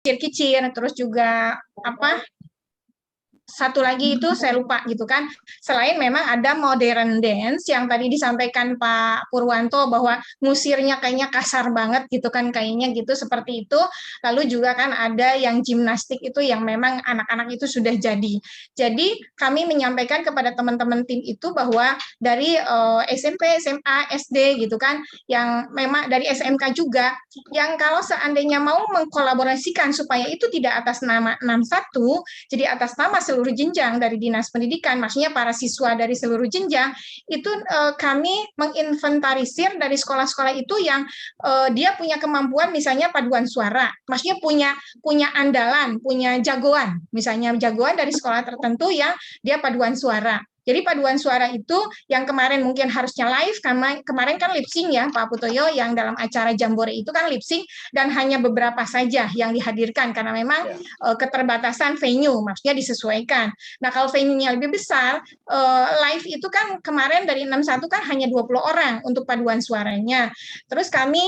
kicir-kicir, terus juga apa satu lagi itu saya lupa gitu kan. Selain memang ada modern dance yang tadi disampaikan Pak Purwanto bahwa ngusirnya kayaknya kasar banget gitu kan kayaknya gitu seperti itu. Lalu juga kan ada yang gimnastik itu yang memang anak-anak itu sudah jadi. Jadi kami menyampaikan kepada teman-teman tim itu bahwa dari SMP, SMA, SD gitu kan yang memang dari SMK juga yang kalau seandainya mau mengkolaborasikan supaya itu tidak atas nama 61 jadi atas nama seluruh jenjang dari Dinas Pendidikan, maksudnya para siswa dari seluruh jenjang, itu kami menginventarisir dari sekolah-sekolah itu yang dia punya kemampuan misalnya paduan suara, maksudnya punya andalan, punya jagoan, misalnya jagoan dari sekolah tertentu yang dia paduan suara. Jadi paduan suara itu yang kemarin mungkin harusnya live, karena kemarin kan lip sync ya Pak Putoyo yang dalam acara Jambore itu kan lip sync dan hanya beberapa saja yang dihadirkan karena memang keterbatasan venue, maksudnya disesuaikan. Nah kalau venue-nya lebih besar, live itu kan kemarin dari 61 kan hanya 20 orang untuk paduan suaranya. Terus kami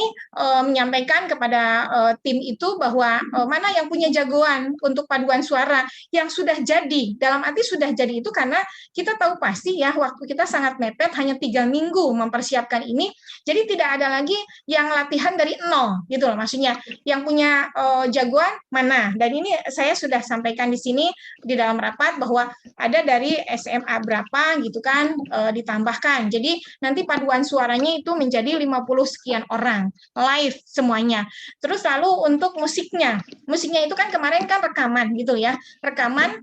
menyampaikan kepada tim itu bahwa mana yang punya jagoan untuk paduan suara yang sudah jadi, dalam arti sudah jadi itu karena kita tahu pasti ya waktu kita sangat mepet, hanya 3 minggu mempersiapkan ini, jadi tidak ada lagi yang latihan dari nol gitu loh, maksudnya yang punya jagoan mana. Dan ini saya sudah sampaikan di sini di dalam rapat bahwa ada dari SMA berapa gitu kan ditambahkan. Jadi nanti paduan suaranya itu menjadi 50 sekian orang live semuanya. Terus lalu untuk musiknya itu kan kemarin kan rekaman gitu ya, rekaman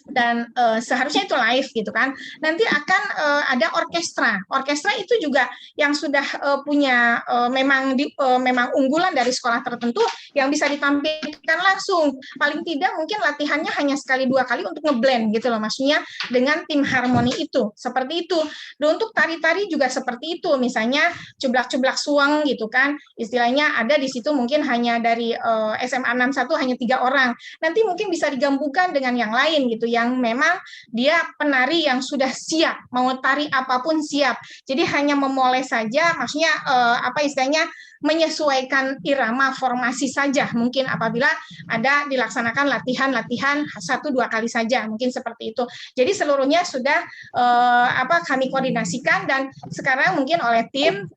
dan seharusnya itu live gitu kan. Nanti akan ada orkestra itu juga yang sudah punya memang unggulan dari sekolah tertentu yang bisa ditampilkan langsung, paling tidak mungkin latihannya hanya sekali 2 kali untuk ngeblend gitu loh, maksudnya dengan tim harmoni itu seperti itu. Dan untuk tari-tari juga seperti itu, misalnya cublak-cublak suang gitu kan, istilahnya ada di situ mungkin hanya dari SMA 61 hanya 3 orang, nanti mungkin bisa digabungkan dengan yang lain gitu yang memang dia penari yang sudah siap, mau tari apapun siap. Jadi hanya memoles saja, maksudnya apa istilahnya menyesuaikan irama formasi saja mungkin apabila ada dilaksanakan latihan 1-2 kali saja mungkin seperti itu. Jadi seluruhnya sudah kami koordinasikan dan sekarang mungkin oleh tim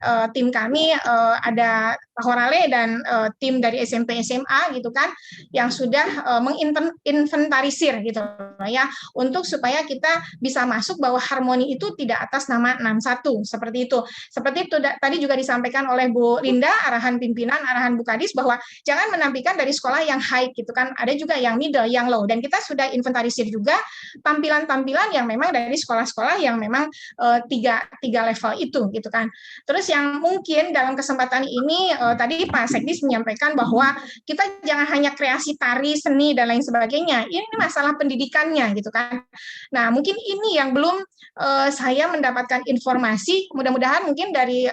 kami ada Horale dan tim dari SMP SMA gitu kan yang sudah menginventarisir gitu ya untuk supaya kita bisa masuk bahwa harmoni itu tidak atas nama 61 seperti itu. Seperti itu tadi juga disampaikan oleh Bu Linda, arahan pimpinan, arahan Bu Kadis bahwa jangan menampilkan dari sekolah yang high gitu kan, ada juga yang middle, yang low, dan kita sudah inventarisir juga tampilan-tampilan yang memang dari sekolah-sekolah yang memang tiga level itu gitu kan. Terus yang mungkin dalam kesempatan ini tadi Pak Sekdis menyampaikan bahwa kita jangan hanya kreasi tari, seni dan lain sebagainya. Ini masalah pendidikannya gitu kan. Nah, mungkin ini yang belum saya mendapatkan informasi. Mudah-mudahan mungkin dari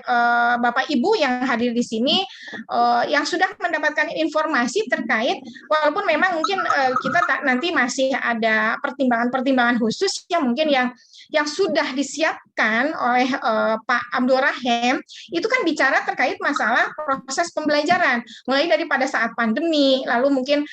Bapak Ibu yang hadir di sini yang sudah mendapatkan informasi terkait, walaupun memang mungkin kita nanti masih ada pertimbangan-pertimbangan khusus yang mungkin yang sudah disiapkan oleh Pak Abdul Rahim, itu kan bicara terkait masalah proses pembelajaran, mulai daripada saat pandemi, lalu mungkin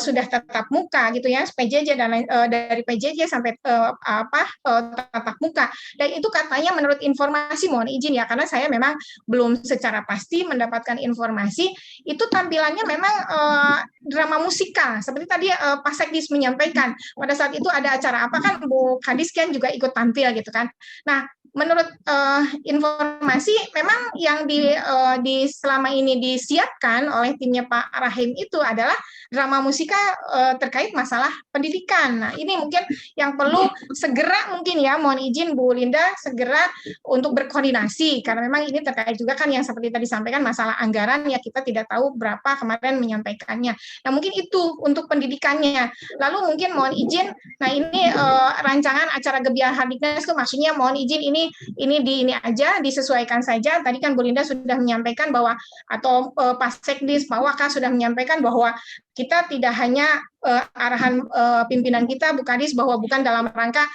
sudah tatap muka gitu ya, PJJ dan dari PJJ sampai tatap muka. Dan itu katanya menurut informasi, mohon izin ya, karena saya memang belum secara pasti mendapatkan informasi, itu tampilannya memang drama musikal, seperti tadi Pak Sekdis menyampaikan, pada saat itu ada acara apa kan, Bu Kadis kan juga ikut tampil gitu kan. Nah, menurut informasi memang yang di selama ini disiapkan oleh timnya Pak Rahim itu adalah drama musikal terkait masalah pendidikan. Nah, ini mungkin yang perlu segera mungkin ya, mohon izin Bu Linda segera untuk berkoordinasi karena memang ini terkait juga kan yang seperti tadi disampaikan masalah anggaran ya, kita tidak tahu berapa kemarin menyampaikannya. Nah, mungkin itu untuk pendidikannya. Lalu mungkin mohon izin, nah ini rancangan acara Gebiar Hardiknas itu maksudnya mohon izin ini aja disesuaikan saja. Tadi kan Bu Linda sudah menyampaikan bahwa atau Pak Sekdis, Pak Waka sudah menyampaikan bahwa kita tidak hanya arahan pimpinan kita Bu Kadis bahwa bukan dalam rangka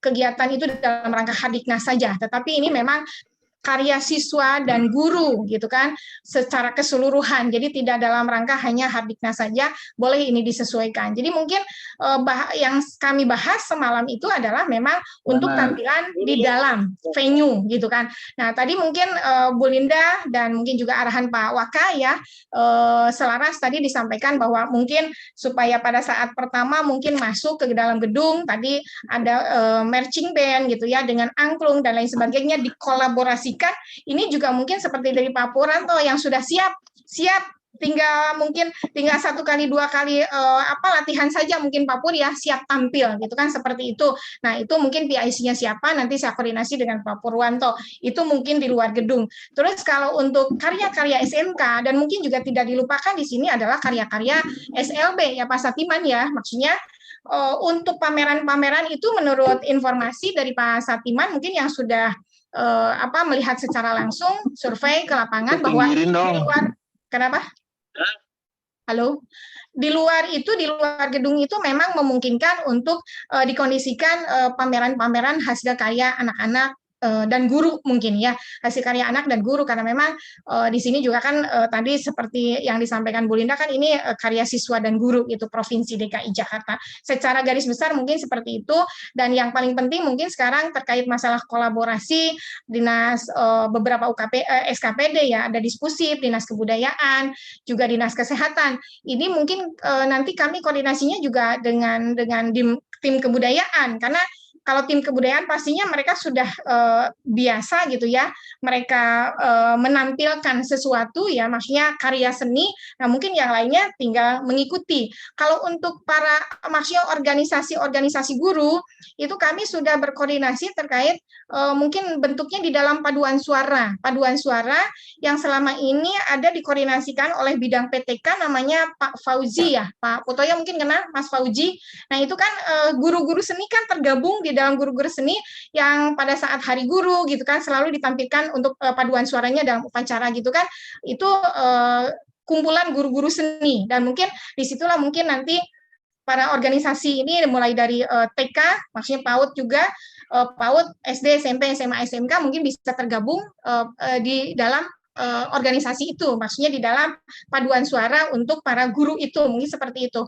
kegiatan itu dalam rangka Hardiknas saja, tetapi ini memang karya siswa dan guru gitu kan secara keseluruhan. Jadi tidak dalam rangka hanya Hardiknas saja, boleh ini disesuaikan. Jadi mungkin yang kami bahas semalam itu adalah memang untuk tampilan di dalam venue gitu kan. Nah, tadi mungkin Bu Linda dan mungkin juga arahan Pak Waka ya selaras tadi disampaikan bahwa mungkin supaya pada saat pertama mungkin masuk ke dalam gedung tadi ada marching band gitu ya dengan angklung dan lain sebagainya dikolaborasikan. Ini juga mungkin seperti dari Pak Purwanto yang sudah siap tinggal 1 kali 2 kali latihan saja mungkin Pak Pur ya siap tampil gitu kan seperti itu. Nah, itu mungkin PIC-nya siapa nanti saya koordinasi dengan Pak Purwanto. Itu mungkin di luar gedung. Terus kalau untuk karya-karya SMK dan mungkin juga tidak dilupakan di sini adalah karya-karya SLB ya Pak Satiman ya. Maksudnya untuk pameran-pameran itu menurut informasi dari Pak Satiman mungkin yang sudah melihat secara langsung survei ke lapangan bahwa di luar kenapa? Halo, di luar gedung itu memang memungkinkan untuk dikondisikan pameran-pameran hasil karya anak-anak dan guru mungkin ya hasil karya anak dan guru karena memang di sini juga kan tadi seperti yang disampaikan Bu Linda kan ini karya siswa dan guru itu Provinsi DKI Jakarta. Secara garis besar mungkin seperti itu dan yang paling penting mungkin sekarang terkait masalah kolaborasi dinas beberapa SKPD ya ada Dispusip, Dinas Kebudayaan, juga Dinas Kesehatan. Ini mungkin nanti kami koordinasinya juga dengan tim kebudayaan karena kalau tim kebudayaan pastinya mereka sudah biasa gitu ya, mereka menampilkan sesuatu ya, maksudnya karya seni. Nah mungkin yang lainnya tinggal mengikuti. Kalau untuk maksudnya organisasi guru itu kami sudah berkoordinasi terkait mungkin bentuknya di dalam paduan suara yang selama ini ada dikoordinasikan oleh bidang PTK namanya Pak Fauzi ya, Pak Putoya mungkin kenal Mas Fauzi. Nah itu kan guru-guru seni kan tergabung di dalam guru-guru seni yang pada saat hari guru gitu kan selalu ditampilkan untuk paduan suaranya dalam upacara gitu kan itu kumpulan guru-guru seni dan mungkin disitulah mungkin nanti para organisasi ini mulai dari TK maksudnya PAUD juga PAUD SD SMP SMA SMK mungkin bisa tergabung di dalam organisasi itu, maksudnya di dalam paduan suara untuk para guru itu, mungkin seperti itu.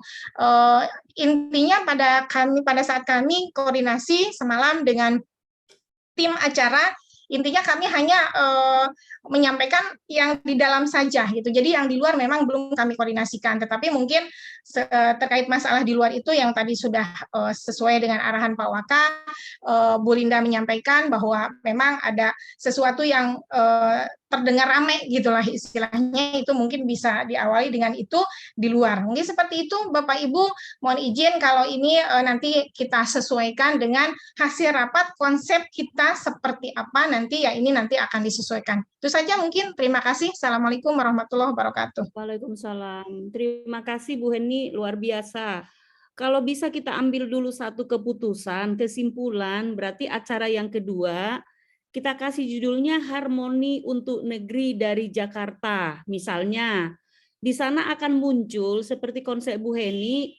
Intinya pada saat kami koordinasi semalam dengan tim acara, intinya kami hanya menyampaikan yang di dalam saja gitu. Jadi yang di luar memang belum kami koordinasikan, tetapi mungkin terkait masalah di luar itu yang tadi sudah sesuai dengan arahan Pak Waka, Bu Linda menyampaikan bahwa memang ada sesuatu yang terdengar ramai gitulah istilahnya itu mungkin bisa diawali dengan itu di luar. Mungkin seperti itu Bapak Ibu, mohon izin kalau ini nanti kita sesuaikan dengan hasil rapat konsep kita seperti apa nanti ya ini nanti akan disesuaikan. Itu saja mungkin. Terima kasih. Assalamualaikum warahmatullahi wabarakatuh. Waalaikumsalam. Terima kasih Bu Heni, luar biasa. Kalau bisa kita ambil dulu satu keputusan, kesimpulan, berarti acara yang kedua kita kasih judulnya Harmoni untuk Negeri dari Jakarta. Misalnya, di sana akan muncul seperti konsep Bu Heni,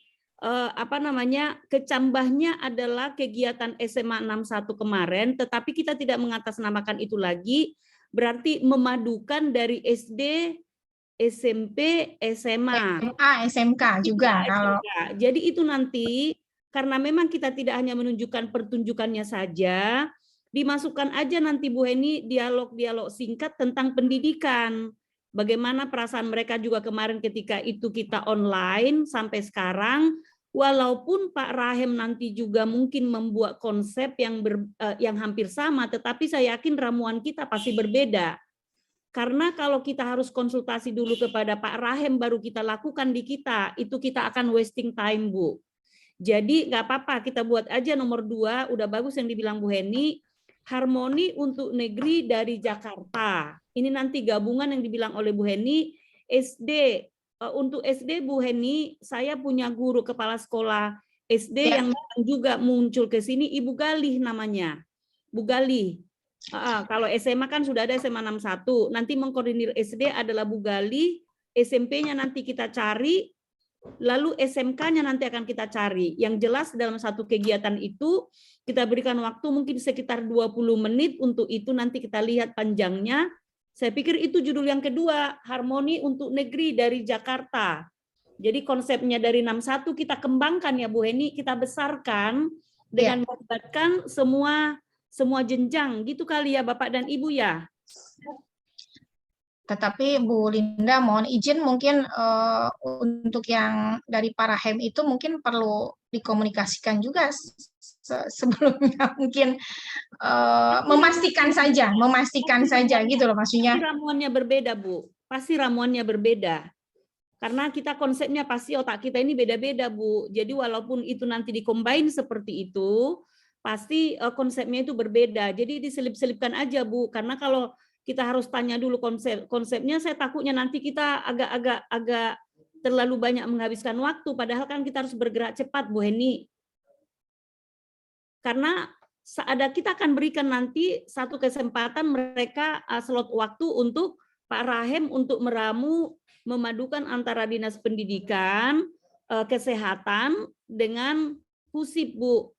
kecambahnya adalah kegiatan SMA 61 kemarin, tetapi kita tidak mengatasnamakan itu lagi, berarti memadukan dari SD, SMP, SMA. SMK juga. Kalau jadi itu nanti, karena memang kita tidak hanya menunjukkan pertunjukannya saja, dimasukkan aja nanti Bu Heni dialog-dialog singkat tentang pendidikan. Bagaimana perasaan mereka juga kemarin ketika itu kita online sampai sekarang, walaupun Pak Rahem nanti juga mungkin membuat konsep yang hampir sama, tetapi saya yakin ramuan kita pasti berbeda. Karena kalau kita harus konsultasi dulu kepada Pak Rahem baru kita lakukan di kita, itu kita akan wasting time, Bu. Jadi nggak apa-apa, kita buat aja nomor 2, udah bagus yang dibilang Bu Heni, Harmoni untuk Negeri dari Jakarta. Ini nanti gabungan yang dibilang oleh Bu Heni, SD. Untuk SD Bu Heni, saya punya guru kepala sekolah SD yang juga muncul ke sini, Ibu Galih namanya. Bu Galih. Kalau SMA kan sudah ada SMA 61, nanti mengkoordinir SD adalah Bu Galih, SMP-nya nanti kita cari, lalu SMK-nya nanti akan kita cari. Yang jelas dalam satu kegiatan itu Kita berikan waktu mungkin sekitar 20 menit untuk itu, nanti kita lihat panjangnya. Saya pikir itu judul yang kedua, Harmoni untuk Negeri dari Jakarta. Jadi konsepnya dari 61 kita kembangkan ya Bu Heni, kita besarkan dengan melibatkan semua jenjang, gitu kali ya Bapak dan Ibu ya. Tetapi Bu Linda mohon izin mungkin untuk yang dari Parahem itu mungkin perlu dikomunikasikan juga sebelumnya, mungkin memastikan saja gitu loh maksudnya. Pasti ramuannya berbeda Bu, pasti ramuannya berbeda. Karena kita konsepnya pasti otak kita ini beda-beda Bu. Jadi walaupun itu nanti dikombin seperti itu, pasti konsepnya itu berbeda. Jadi diselip-selipkan aja Bu. Karena kalau kita harus tanya dulu konsepnya, saya takutnya nanti kita agak terlalu banyak menghabiskan waktu. Padahal kan kita harus bergerak cepat Bu Heni. Karena kita akan berikan nanti satu kesempatan mereka slot waktu untuk Pak Rahem untuk memadukan antara dinas pendidikan, kesehatan dengan pusip Bu.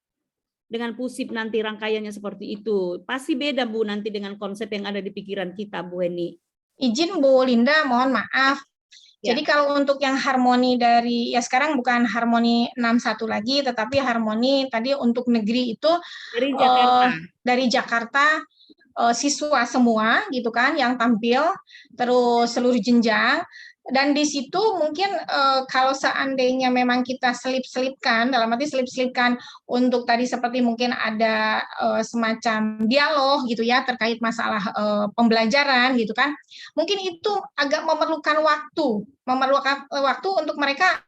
Dengan pusip nanti rangkaiannya seperti itu. Pasti beda Bu nanti dengan konsep yang ada di pikiran kita Bu Heni. Izin Bu Linda, mohon maaf. Ya. Jadi kalau untuk yang harmoni dari, ya sekarang bukan harmoni 61 lagi, tetapi harmoni tadi untuk negeri itu dari Jakarta siswa semua gitu kan yang tampil, terus seluruh jenjang. Dan di situ mungkin kalau seandainya memang kita selip-selipkan, dalam arti selip-selipkan untuk tadi seperti mungkin ada semacam dialog gitu ya terkait masalah pembelajaran gitu kan, mungkin itu agak memerlukan waktu untuk mereka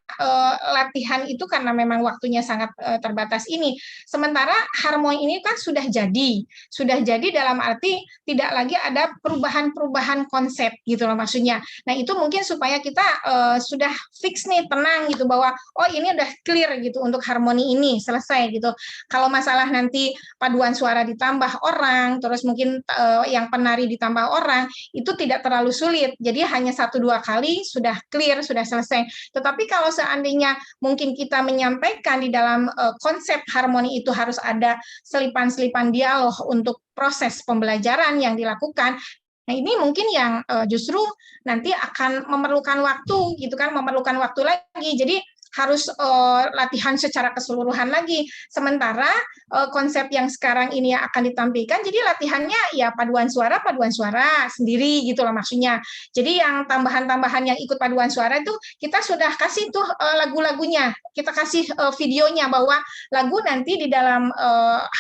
latihan itu karena memang waktunya sangat terbatas ini. Sementara harmoni ini kan sudah jadi dalam arti tidak lagi ada perubahan konsep gitu loh maksudnya. Nah itu mungkin supaya kita sudah fix nih, tenang gitu bahwa oh ini udah clear gitu untuk harmoni ini selesai gitu. Kalau masalah nanti paduan suara ditambah orang, terus mungkin yang penari ditambah orang, itu tidak terlalu sulit. Jadi hanya 1-2 kali sudah clear, sudah selesai. Tetapi kalau seandainya mungkin kita menyampaikan di dalam konsep harmoni itu harus ada selipan-selipan dialog untuk proses pembelajaran yang dilakukan. Nah, ini mungkin yang justru nanti akan memerlukan waktu gitu kan, memerlukan waktu lagi. Jadi harus latihan secara keseluruhan lagi. Sementara konsep yang sekarang ini yang akan ditampilkan, jadi latihannya ya paduan suara sendiri gitu loh maksudnya. Jadi yang tambahan-tambahan yang ikut paduan suara itu kita sudah kasih tuh lagu-lagunya, kita kasih videonya bahwa lagu nanti di dalam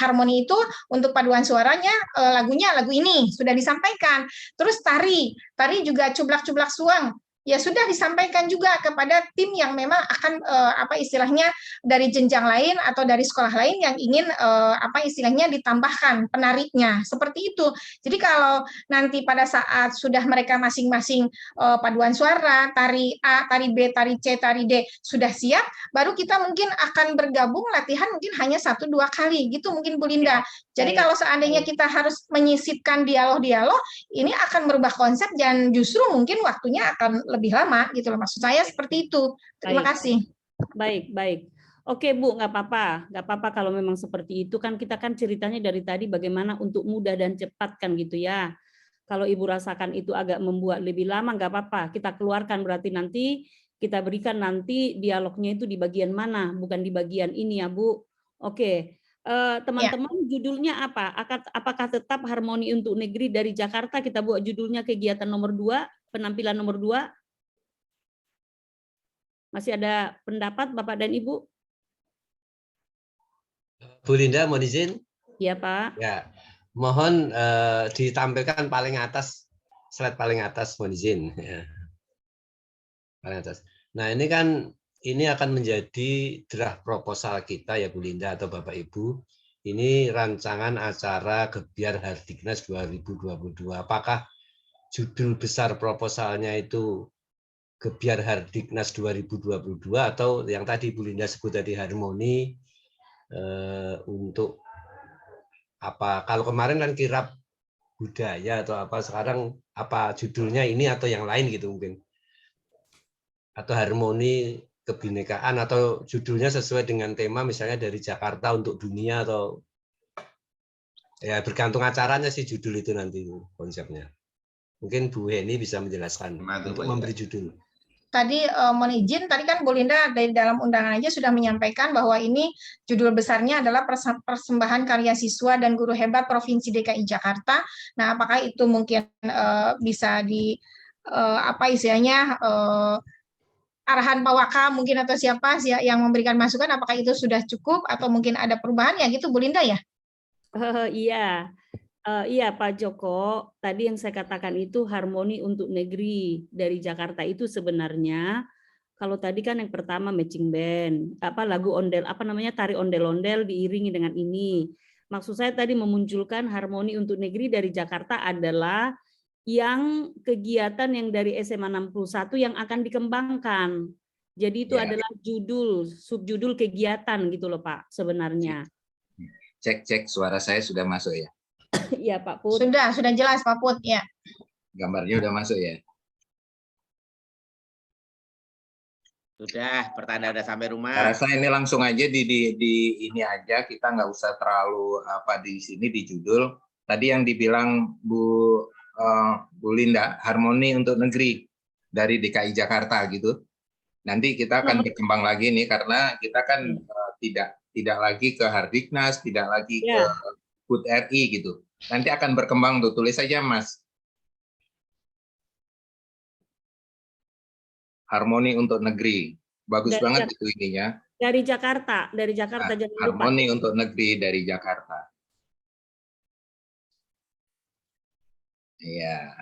harmoni itu untuk paduan suaranya lagunya lagu ini sudah disampaikan. Terus tari juga cublak-cublak suang. Ya sudah disampaikan juga kepada tim yang memang akan apa istilahnya dari jenjang lain atau dari sekolah lain yang ingin apa istilahnya ditambahkan penariknya seperti itu. Jadi kalau nanti pada saat sudah mereka masing-masing paduan suara, tari A, tari B, tari C, tari D sudah siap, baru kita mungkin akan bergabung latihan mungkin hanya 1-2 kali gitu mungkin Bu Linda. Jadi kalau seandainya kita harus menyisipkan dialog-dialog, ini akan merubah konsep dan justru mungkin waktunya akan lebih lama gitu loh, maksud saya seperti itu. Terima kasih. Baik. Oke Bu, nggak apa-apa kalau memang seperti itu kan kita kan ceritanya dari tadi bagaimana untuk mudah dan cepat kan gitu ya. Kalau Ibu rasakan itu agak membuat lebih lama nggak apa-apa, kita keluarkan berarti nanti kita berikan nanti dialognya itu di bagian mana, bukan di bagian ini ya Bu. Oke. Teman-teman judulnya apa? Apakah tetap harmoni untuk negeri dari Jakarta kita buat judulnya kegiatan nomor 2, penampilan nomor 2? Masih ada pendapat Bapak dan Ibu? Bu Linda, mohon izin. Iya Pak. Ya, mohon ditampilkan paling atas, slide paling atas, mohon izin. Ya. Paling atas. Nah ini kan ini akan menjadi draft proposal kita ya Bu Linda atau Bapak Ibu. Ini rancangan acara Gebyar Hardiknas 2022. Apakah judul besar proposalnya itu Gebyar Hardiknas 2022 atau yang tadi Bu Linda sebut tadi harmoni untuk apa? Kalau kemarin kan kirab budaya atau apa, sekarang apa judulnya ini atau yang lain gitu mungkin? Atau harmoni kebinekaan atau judulnya sesuai dengan tema misalnya dari Jakarta untuk dunia atau Ya bergantung acaranya sih judul itu nanti konsepnya. Mungkin Bu Heni bisa menjelaskan untuk memberi judul. Tadi mohon izin, tadi kan Bu Linda dari dalam undangan aja sudah menyampaikan bahwa ini judul besarnya adalah persembahan karya siswa dan guru hebat Provinsi DKI Jakarta. Nah, apakah itu mungkin bisa di apa istilahnya arahan Pak Waka mungkin atau siapa sih yang memberikan masukan? Apakah itu sudah cukup atau mungkin ada perubahan ya gitu Bu Linda ya? Iya. Iya Pak Joko, tadi yang saya katakan itu harmoni untuk negeri dari Jakarta itu sebenarnya kalau tadi kan yang pertama matching band, lagu ondel, tari ondel-ondel diiringi dengan ini. Maksud saya tadi memunculkan harmoni untuk negeri dari Jakarta adalah yang kegiatan yang dari SMA 61 yang akan dikembangkan. Jadi itu adalah subjudul kegiatan gitu loh Pak sebenarnya. Cek suara saya sudah masuk ya. Iya Pak Put. Sudah jelas Pak Put ya. Gambarnya udah masuk ya. Sudah, pertanda udah sampai rumah. Saya rasa ini langsung aja di ini aja, kita nggak usah terlalu di sini di judul. Tadi yang dibilang Bu Linda, harmoni untuk negeri dari DKI Jakarta gitu. Nanti kita akan berkembang lagi nih karena kita kan tidak lagi ke Hardiknas, tidak lagi ke HUT RI gitu. Nanti akan berkembang tuh, tulis saja Mas. Harmoni untuk negeri. Bagus banget itu ininya. Dari Jakarta, Nah, harmoni untuk negeri dari Jakarta. Iya.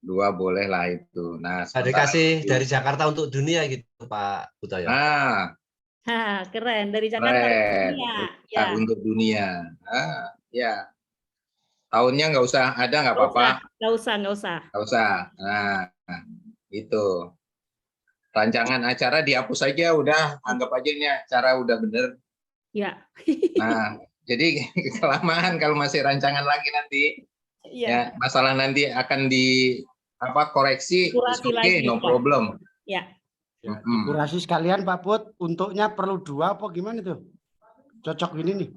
2 boleh lah itu. Nah, ada kasih dari Jakarta untuk dunia gitu Pak Butoyo. Keren dari Jakarta dunia. Untuk dunia. Ya. Tahunnya nggak usah ada nggak apa-apa. Nggak usah. Nah, itu. Rancangan acara dihapus saja, udah anggap aja ini acara udah bener. Ya. Nah, jadi kelamaan kalau masih rancangan lagi nanti. Ya, masalah nanti akan koreksi. Oke, no problem. Ya. Kurasi sekalian Pak Put, untuknya perlu 2 apa gimana tuh? Cocok ini nih.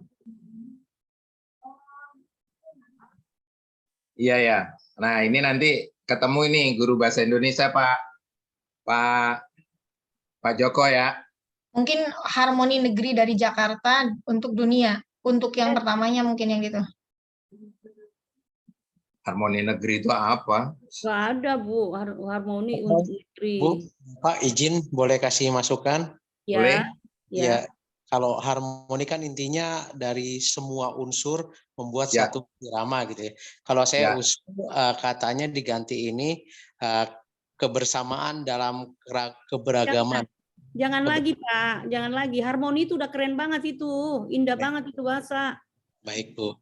Iya ya. Nah ini nanti ketemu ini guru bahasa Indonesia Pak Joko ya. Mungkin harmoni negeri dari Jakarta untuk dunia. Untuk yang pertamanya mungkin yang gitu. Harmoni negeri itu apa? Nggak ada Bu, harmoni untuk negeri. Bu, Pak izin boleh kasih masukan? Boleh? Ya, kalau harmoni kan intinya dari semua unsur membuat satu irama gitu ya. Kalau saya usul katanya diganti ini kebersamaan dalam keberagaman. Jangan lagi Pak, jangan lagi. Harmoni itu udah keren banget itu, indah banget itu bahasa. Baik Bu.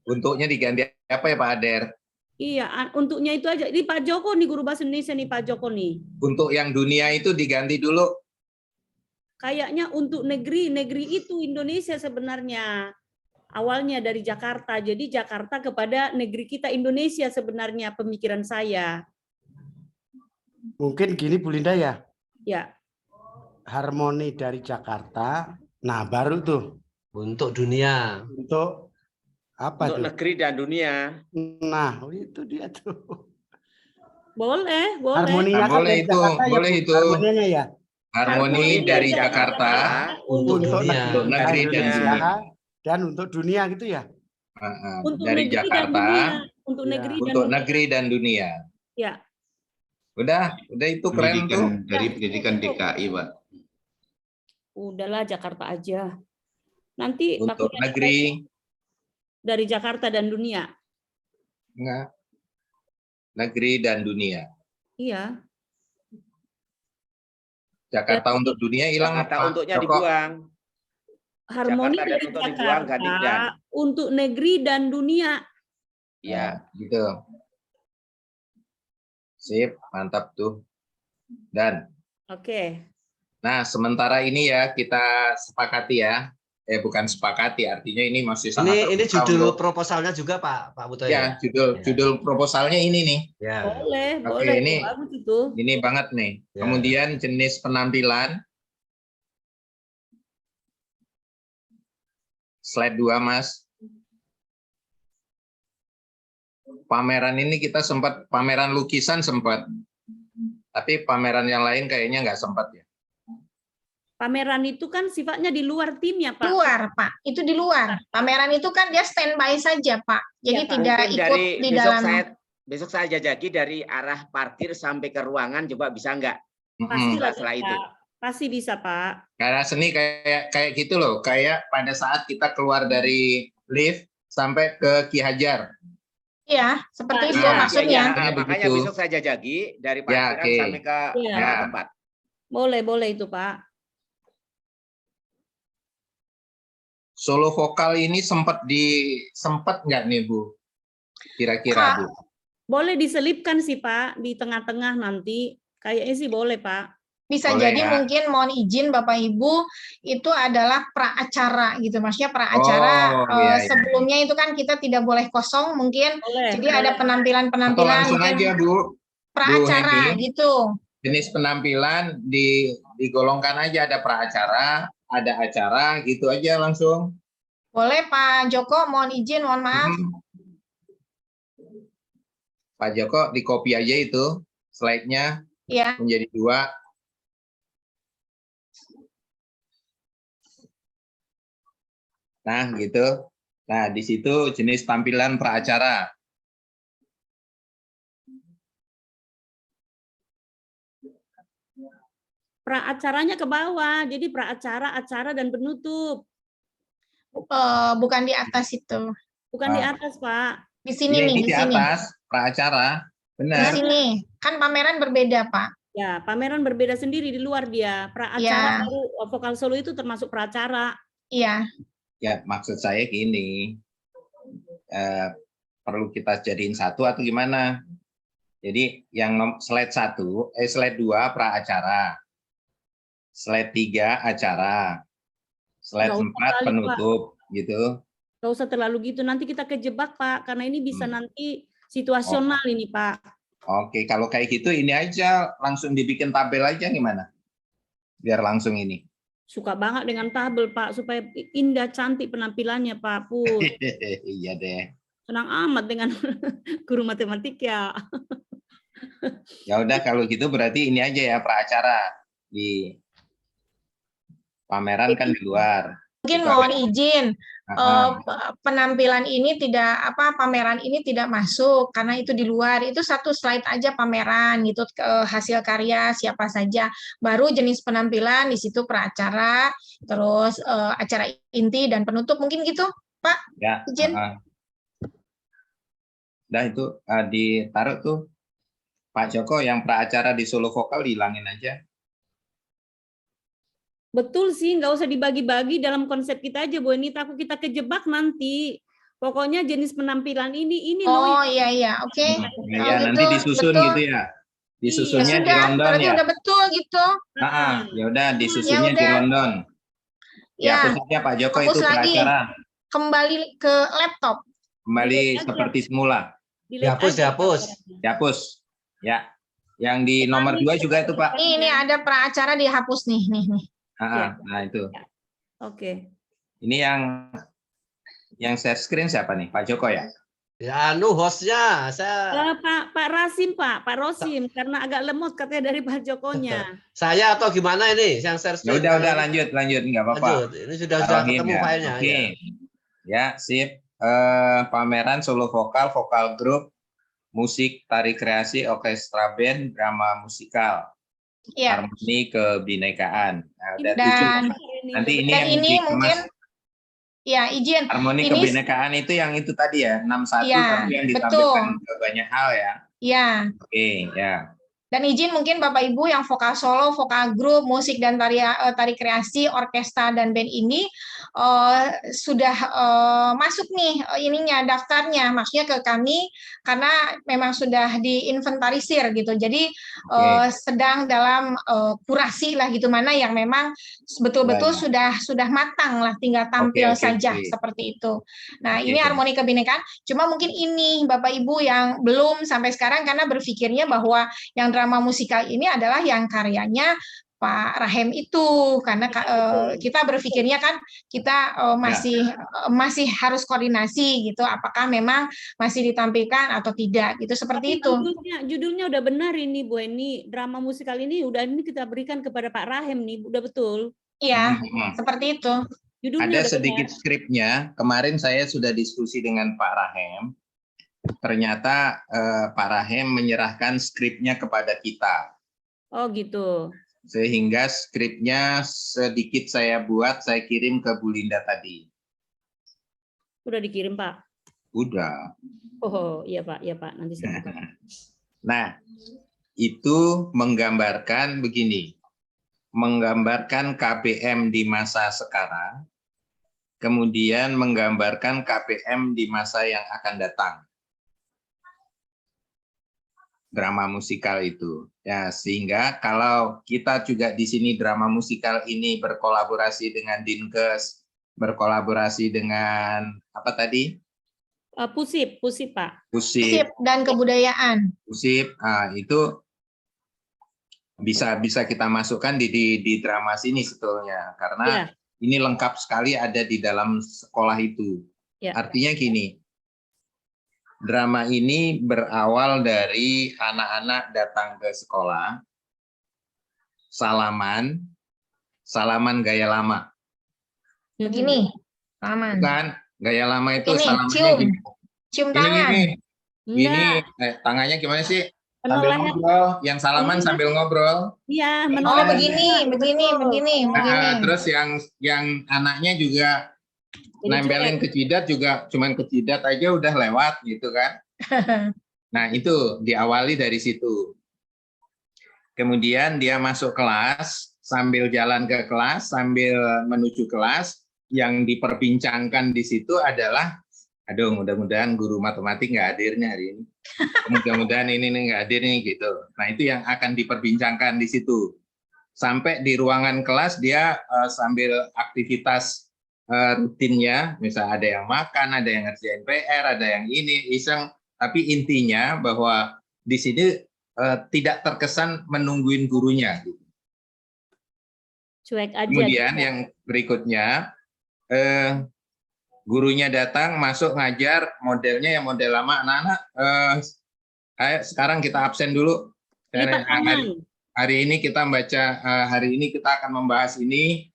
Untuknya diganti apa ya Pak Ader? Iya, untuknya itu aja. Ini Pak Joko nih guru bahasa Indonesia nih Pak Joko nih. Untuk yang dunia itu diganti dulu. Kayaknya untuk negeri itu Indonesia sebenarnya. Awalnya dari Jakarta. Jadi Jakarta kepada negeri kita Indonesia sebenarnya pemikiran saya. Mungkin gini Bu Linda ya. Ya. Harmoni dari Jakarta. Nah, baru tuh. Untuk dunia. Untuk apa untuk tuh? negeri dan dunia. Nah, itu dia tuh. Boleh. Harmoninya nah, boleh itu, Jakarta, boleh ya, itu. Harmoninya ya. Harmoni dari Jakarta untuk negeri dan dunia. Dan untuk dunia gitu ya. Untuk dari negeri Jakarta untuk negeri dan dunia. Ya. Udah itu keren tuh. Dari pendidikan DKI, Pak. Udahlah Jakarta aja. Nanti untuk negeri dari Jakarta dan dunia. Enggak. Negeri dan dunia. Iya. Jakarta untuk dunia hilang. Jakarta untuknya dibuang. Harmoni dari Jakarta untuk negeri dan dunia. Ya, gitu. Sip, mantap tuh. Dan. Oke. Nah, sementara ini ya kita sepakati ya. Bukan sepakati, artinya ini masih sangat ini judul proposalnya juga Pak Butoyo. Ya, judul proposalnya ini nih. Ya. Boleh. Ini bagus itu. Ini banget nih. Ya. Kemudian jenis penampilan. slide 2, Mas. Pameran ini kita sempat, pameran lukisan sempat. Tapi pameran yang lain kayaknya nggak sempat ya. Pameran itu kan sifatnya di luar tim ya, Pak? Luar, Pak. Itu di luar. Pameran itu kan dia standby saja, Pak. Jadi Ya, Pak. tidak Mungkin ikut dari di besok dalam. besok saya jajaki dari arah parkir sampai ke ruangan, coba bisa nggak? Pastilah Setelah bisa. itu. Pasti bisa, Pak. Karena seni kayak gitu loh, kayak pada saat kita keluar dari lift sampai ke Ki Hajar. Iya, seperti itu Nah, maksudnya. iya. Makanya begitu. besok saya jajaki dari Ya, parkiran oke. sampai ke Ya. tempat. Boleh itu, Pak. Solo vokal ini sempat nggak nih Bu? Kira-kira Bu? Boleh diselipkan sih, Pak, di tengah-tengah nanti. Kayaknya sih boleh, Pak. Bisa Boleh jadi ya. mungkin mohon izin Bapak Ibu itu adalah praacara gitu. Maksudnya praacara iya. sebelumnya itu kan kita tidak boleh kosong mungkin. Boleh. Jadi ada Atau penampilan-penampilan langsung mungkin aja Bu, praacara Heni. gitu. Jenis penampilan digolongkan aja, ada praacara, ada acara, gitu aja langsung. Boleh Pak Joko, mohon izin, mohon maaf. Pak Joko di copy aja itu slide-nya Ya, menjadi 2. Nah, gitu. Nah, di situ jenis tampilan praacara. Praacaranya ke bawah. Jadi praacara, acara, dan penutup. bukan di atas itu. Bukan di atas, Pak. Di sini Ini nih, di di sini. atas praacara. Di Benar. sini. Kan pameran berbeda, Pak. Ya, pameran berbeda sendiri di luar dia. Praacara Ya. baru vokal solo itu termasuk praacara. Iya. Ya, maksud saya gini. Perlu kita jadiin satu atau gimana? Jadi yang slide 2 praacara. Slide 3 acara. Slide Nggak usah 4 terlalu, penutup gitu. Nggak usah terlalu gitu, nanti kita kejebak, Pak. Karena ini bisa nanti situasional ini, Pak. Oke, kalau kayak gitu ini aja langsung dibikin tabel aja gimana? Biar langsung ini. Suka banget dengan tabel, Pak, supaya indah cantik penampilannya, Pak Pur. Iya deh. Senang amat dengan guru matematik ya. Ya udah kalau gitu berarti ini aja ya praacara di pameran kan di luar. Mungkin Itu mohon ada- izin. Ah, Penampilan ini tidak pameran ini tidak masuk karena itu di luar. Itu satu slide aja pameran gitu, hasil karya siapa saja. Baru jenis penampilan di situ praacara, terus acara inti dan penutup mungkin gitu, Pak. ya. Izin. Udah itu ditaruh tuh Pak Joko yang praacara di solo vokal dihilangin aja. Betul sih, nggak usah dibagi-bagi dalam konsep kita aja, Bu. Ini takut kita kejebak nanti. Pokoknya jenis penampilan ini Oh iya, oke. Ya, gitu, nanti disusun betul. gitu ya. Disusunnya Ya di sudah, rundown berarti ya. udah betul gitu. Ya udah disusunnya Ya di udah. rundown. Ya, Hapus aja Pak Joko hapus itu lagi. praacara. Kembali ke laptop. Kembali Delete aja. seperti semula. Dihapus. Dihapus. Ya. Yang di nomor 2 juga itu Pak. Ini ada praacara dihapus nih. Nah itu. Oke. Ini yang share screen siapa nih? Pak Joko ya? Ya, hostnya. Saya Pak Rasim, Pak Rosim, karena agak lemot katanya dari Pak Jokonya. saya atau gimana ini yang share Ya screen? udah lanjut nggak apa-apa. Lanjut. Ini sudah Taruhin ketemu ya. filenya. Oke. Ya. Ya, sip. Pameran solo vokal grup, musik, tari kreasi, orkestra band, drama musikal, Iya. harmoni kebinekaan. Nah, udah Dan- tujuh. Nanti ini Dan yang ini dikemas. mungkin ya izin. Harmoni ini- kebinekaan itu yang itu tadi ya, 61 Iya, tapi yang betul. ditampilkan ke banyak hal ya. Ya. Oke, ya. Dan izin mungkin Bapak Ibu yang vokal solo, vokal grup, musik dan tari kreasi, orkestra dan band ini sudah masuk nih ininya daftarnya, maksudnya ke kami karena memang sudah diinventarisir gitu. Jadi sedang dalam kurasi lah gitu, mana yang memang betul-betul sudah matang lah, tinggal tampil saja seperti itu. Nah, ini harmoni kebinekaan. Cuma mungkin ini Bapak Ibu yang belum sampai sekarang karena berpikirnya bahwa yang drama musikal ini adalah yang karyanya Pak Rahim itu, karena kita berpikirnya kan kita masih harus koordinasi gitu, apakah memang masih ditampilkan atau tidak gitu, seperti itu. Judulnya udah benar ini Bu Eni, drama musikal ini kita berikan kepada Pak Rahim nih, udah betul. Iya, seperti itu. Judulnya ada sedikit skripnya. Kemarin saya sudah diskusi dengan Pak Rahim. Ternyata Pak Rahim menyerahkan skripnya kepada kita. Oh gitu. Sehingga skripnya sedikit saya buat, saya kirim ke Bu Linda tadi. Udah dikirim Pak? Udah. Oh iya Pak, nanti saya buka. Nah, itu menggambarkan begini. Menggambarkan KPM di masa sekarang, kemudian menggambarkan KPM di masa yang akan datang. Drama musikal itu. Ya, sehingga kalau kita juga di sini drama musikal ini berkolaborasi dengan Dinkes, berkolaborasi dengan apa tadi? Pusip Pak. Pusip dan kebudayaan. Pusip, itu bisa kita masukkan di drama sini sebetulnya, karena ini lengkap sekali ada di dalam sekolah itu. Artinya gini, drama ini berawal dari anak-anak datang ke sekolah, salaman gaya lama. Begini, salaman. Bukan, gaya lama itu ini, salamannya gini. Cium tangan. Ini tangannya gimana sih? Sambil ngobrol, yang salaman sambil ngobrol. Iya, begini. Terus yang anaknya juga nempelin ke jidat juga, cuman ke jidat aja udah lewat gitu kan. Nah, itu diawali dari situ. Kemudian dia masuk kelas, sambil jalan ke kelas, sambil menuju kelas, yang diperbincangkan di situ adalah, aduh mudah-mudahan guru matematik nggak hadir nih hari ini. Mudah-mudahan ini nggak hadir nih gitu. Nah, itu yang akan diperbincangkan di situ. Sampai di ruangan kelas dia sambil aktivitas rutinnya, misalnya ada yang makan, ada yang ngerjain PR, ada yang ini iseng, tapi intinya bahwa di sini tidak terkesan menungguin gurunya. Cuek aja. Kemudian yang berikutnya, gurunya datang masuk ngajar, modelnya yang model lama. Anak-anak, ayo sekarang kita absen dulu. Hari ini kita hari ini kita akan membahas ini.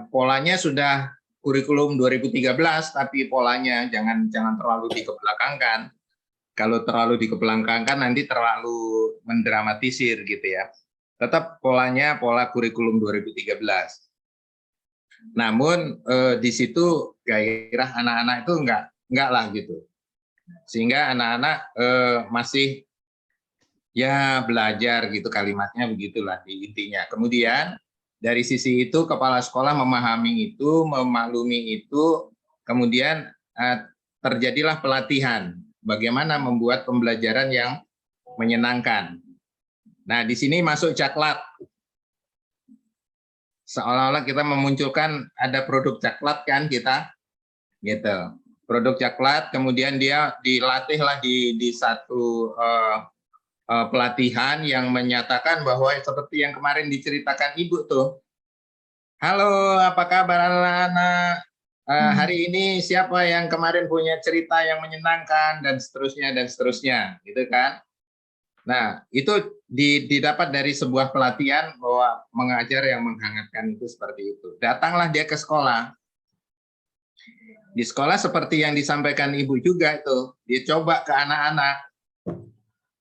Polanya sudah kurikulum 2013, tapi polanya jangan terlalu dikebelakangkan. Kalau terlalu dikebelakangkan nanti terlalu mendramatisir gitu ya. Tetap polanya pola kurikulum 2013. Namun di situ gairah anak-anak itu enggak lah gitu. Sehingga anak-anak masih ya belajar gitu, kalimatnya begitulah di intinya. Kemudian dari sisi itu kepala sekolah memahami itu, memaklumi itu, kemudian terjadilah pelatihan bagaimana membuat pembelajaran yang menyenangkan. Nah, di sini masuk caklat. Seolah-olah kita memunculkan ada produk caklat kan kita, gitu. Produk caklat, kemudian dia dilatihlah di satu pelatihan yang menyatakan bahwa seperti yang kemarin diceritakan Ibu tuh. Halo, apa kabar anak-anak? Hari ini siapa yang kemarin punya cerita yang menyenangkan dan seterusnya, gitu kan? Nah, itu didapat dari sebuah pelatihan bahwa mengajar yang menghangatkan itu seperti itu. Datanglah dia ke sekolah. Di sekolah seperti yang disampaikan Ibu juga itu, dia coba ke anak-anak.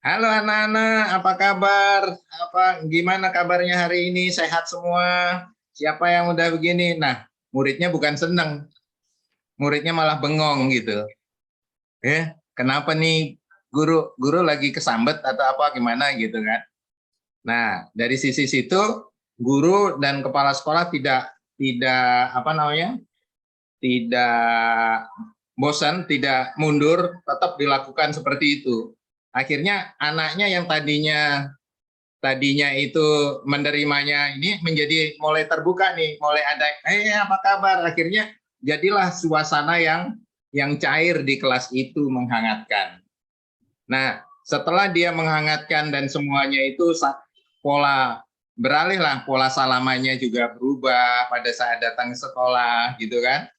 Halo anak-anak, apa kabar? Gimana kabarnya hari ini? Sehat semua? Siapa yang udah begini? Nah, muridnya bukan seneng, muridnya malah bengong gitu. Kenapa nih guru lagi kesambet atau apa gimana gitu kan? Nah, dari sisi situ guru dan kepala sekolah tidak bosan, tidak mundur, tetap dilakukan seperti itu. Akhirnya anaknya yang tadinya itu menerimanya ini menjadi mulai terbuka nih, mulai ada apa kabar, akhirnya jadilah suasana yang cair di kelas itu, menghangatkan. Nah, setelah dia menghangatkan dan semuanya itu pola beralihlah pola salamannya juga berubah pada saat datang ke sekolah gitu kan.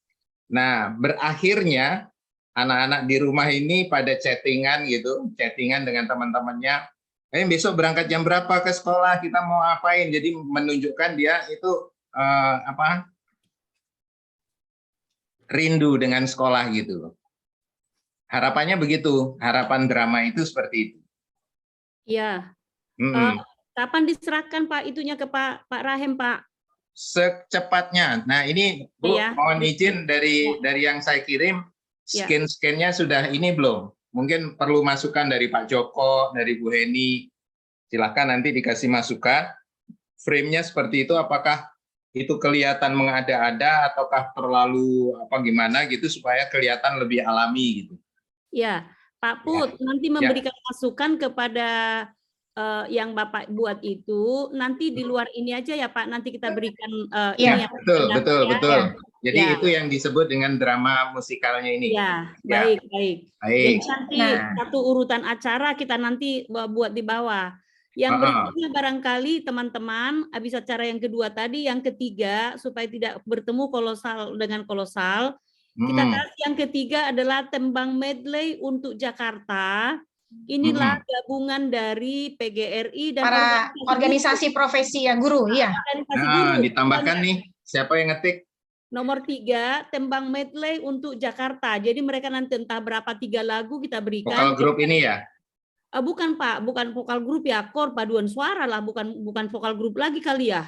Nah, berakhirnya anak-anak di rumah ini pada chattingan gitu, chattingan dengan teman-temannya. Besok berangkat jam berapa ke sekolah? Kita mau apain? Jadi menunjukkan dia itu rindu dengan sekolah gitu. Harapannya begitu. Harapan drama itu seperti itu. Iya. Mm-mm. Kapan diserahkan Pak itunya ke Pak Rahim, Pak? Secepatnya. Nah, ini Bu, Ya. mohon izin dari yang saya kirim, scan-scan-nya sudah ini belum? Mungkin perlu masukan dari Pak Joko, dari Bu Heni. Silahkan nanti dikasih masukan. Frame-nya seperti itu, apakah itu kelihatan mengada-ada ataukah terlalu gimana gitu supaya kelihatan lebih alami gitu. Ya, Pak Put, nanti memberikan masukan kepada yang Bapak buat itu, nanti di luar ini aja ya Pak, nanti kita berikan ini. Betul. Jadi itu yang disebut dengan drama musikalnya ini. Ya, baik. Jadi nanti satu urutan acara kita nanti buat di bawah. Yang berikutnya barangkali teman-teman, habis acara yang kedua tadi, yang ketiga, supaya tidak bertemu kolosal dengan kolosal, kita kasih yang ketiga adalah tembang medley untuk Jakarta. Inilah gabungan dari PGRI dan para organisasi profesi ya guru, ya. Ditambahkan nih, siapa yang ngetik? Nomor 3, tembang medley untuk Jakarta. Jadi mereka nanti entah berapa 3 lagu kita berikan. Vokal grup ini ya? Bukan Pak, bukan vokal grup ya, kor paduan suara lah, bukan vokal grup lagi kali ya.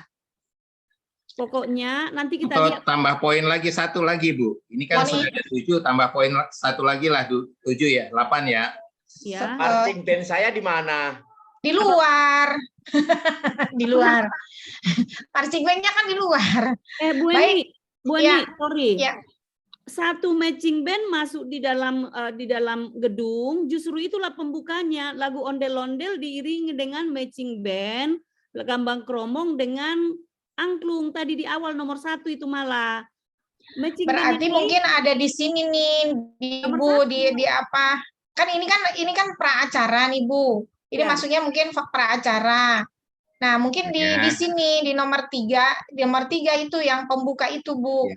Pokoknya nanti kita lihat. Tambah poin lagi, 1 lagi Bu. Ini kan sudah ada 7, tambah poin 1 lagi lah, 7 ya, 8 ya. Ya. Marching band saya di mana? Di luar. Di luar. Marching band-nya kan di luar. Bu Eni, sorry. Ya. Satu matching band masuk di dalam gedung, justru itulah pembukanya. Lagu ondel-ondel diiringi dengan matching band, gambang kromong dengan angklung tadi di awal nomor 1 itu malah. Berarti mungkin ada di sini nih, Bu, di apa? Kan ini kan pra-acara nih Bu. Ini maksudnya mungkin pra-acara. Nah, mungkin di sini di nomor 3 itu yang pembuka itu Bu.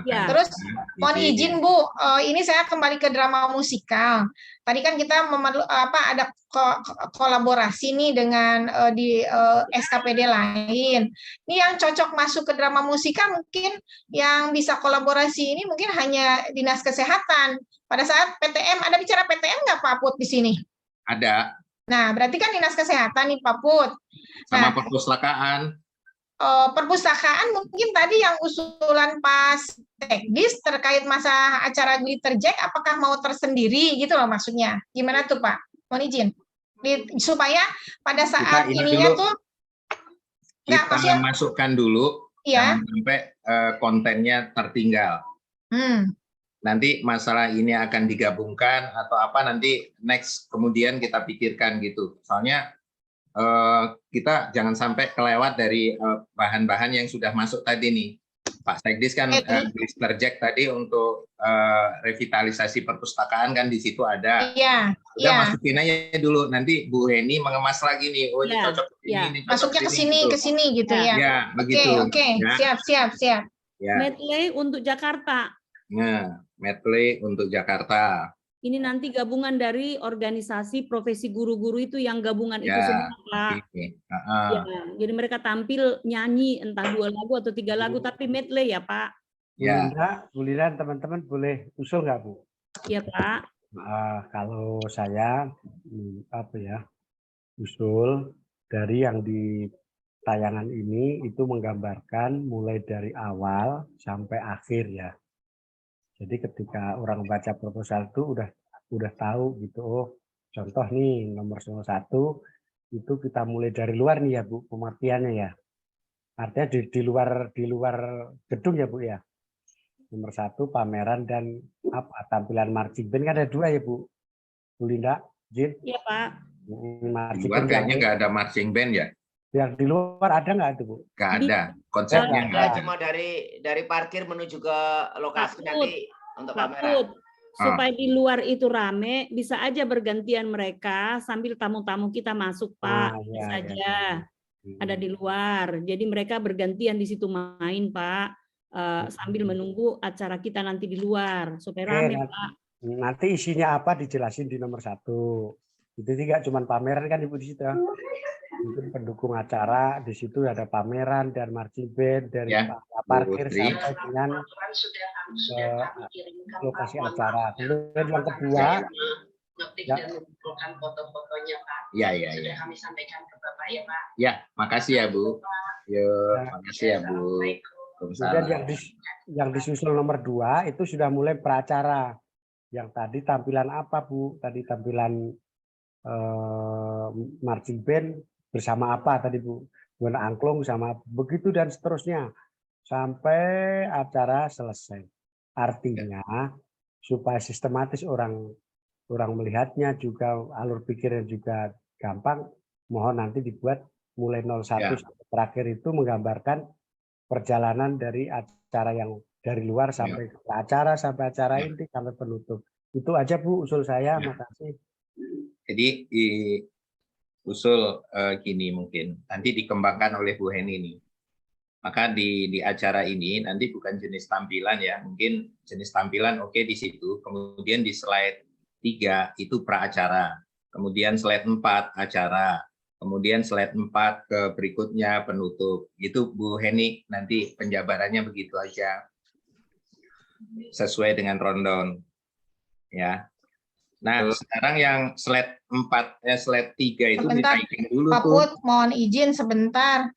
Terus mohon izin Bu, ini saya kembali ke drama musikal. Tadi kan kita ada kolaborasi nih dengan di SKPD lain. Ini yang cocok masuk ke drama musikal mungkin yang bisa kolaborasi ini mungkin hanya Dinas Kesehatan. Pada saat PTM, ada bicara PTM nggak Pak Put di sini? Ada. Nah, berarti kan Dinas Kesehatan nih Pak Put. Sama perpustakaan. Perpustakaan mungkin tadi yang usulan Pak Tekdis terkait masa acara Glitter Jack, apakah mau tersendiri gitu loh maksudnya? Gimana tuh Pak? Mohon izin. Supaya pada saat ininya tuh kita masukkan dulu, jangan sampai kontennya tertinggal. Nanti masalah ini akan digabungkan atau apa nanti next kemudian kita pikirkan gitu. Soalnya kita jangan sampai kelewat dari bahan-bahan yang sudah masuk tadi nih. Pak Sekdis kan Glitter Jack tadi untuk revitalisasi perpustakaan kan di situ ada. Udah masukin aja dulu. Nanti Bu Heni mengemas lagi nih. Oh ini cocok ini. Masuknya ke sini gitu ya. Ya begitu. Oke. Siap. Medley untuk Jakarta. Nah, medley untuk Jakarta. Ini nanti gabungan dari organisasi profesi guru-guru itu yang gabungan itu semua, Pak. Jadi mereka tampil nyanyi entah 2 lagu atau 3 lagu, tapi medley ya, Pak. Bu Lina, teman-teman boleh usul nggak, Bu? Iya, Pak. Kalau saya usul dari yang di tayangan ini itu menggambarkan mulai dari awal sampai akhir ya. Jadi ketika orang baca proposal itu udah tahu gitu, contoh nih nomor 1 itu kita mulai dari luar nih ya Bu, pengertiannya ya. Artinya di luar gedung ya Bu ya. Nomor 1 pameran dan tampilan marching band kan ada 2 ya Bu. Bu Linda, Jin. Iya Pak. Di luar kayaknya nggak ada marching band ya. Yang di luar ada nggak itu Bu? Nggak ada, konsepnya nggak ada. Cuma dari parkir menuju ke lokasi nanti untuk pameran. Supaya di luar itu rame, bisa aja bergantian mereka sambil tamu-tamu kita masuk Pak, bisa aja. ada di luar. Jadi mereka bergantian di situ main, Pak, sambil menunggu acara kita nanti di luar supaya rame, Pak. Nanti isinya apa dijelasin di nomor 1. Itu tidak cuma pameran kan Ibu di situ. Mungkin pendukung acara di situ ada pameran dan marching band dari parkir sampai dengan lokasi acara. Kemudian yang kedua, foto-fotonya Pak. Ya. Sudah kami sampaikan ke Bapak ya Pak. Ya, makasih ya Bu. Makasih ya Bu. Kemudian yang disusul nomor 2 itu sudah mulai peracara. Yang tadi tampilan apa Bu? Tadi tampilan marching band bersama apa tadi Bu? Buana angklung sama begitu dan seterusnya sampai acara selesai. Artinya supaya sistematis orang melihatnya juga alur pikirnya juga gampang, mohon nanti dibuat mulai 01 sampai terakhir itu menggambarkan perjalanan dari acara yang dari luar sampai ke acara sampai acara inti sampai penutup. Itu aja Bu usul saya, makasih. Jadi usul gini mungkin nanti dikembangkan oleh Bu Heni nih. Maka di acara ini nanti bukan jenis tampilan ya, mungkin jenis tampilan oke di situ. Kemudian di slide 3 itu pra-acara. Kemudian slide 4 acara. Kemudian slide 4 ke berikutnya penutup. Itu Bu Heni nanti penjabarannya begitu aja. Sesuai dengan rundown. Ya. Nah, sekarang yang slide 3 itu sebentar, ditaikin dulu Pak tuh. Put, mohon izin sebentar.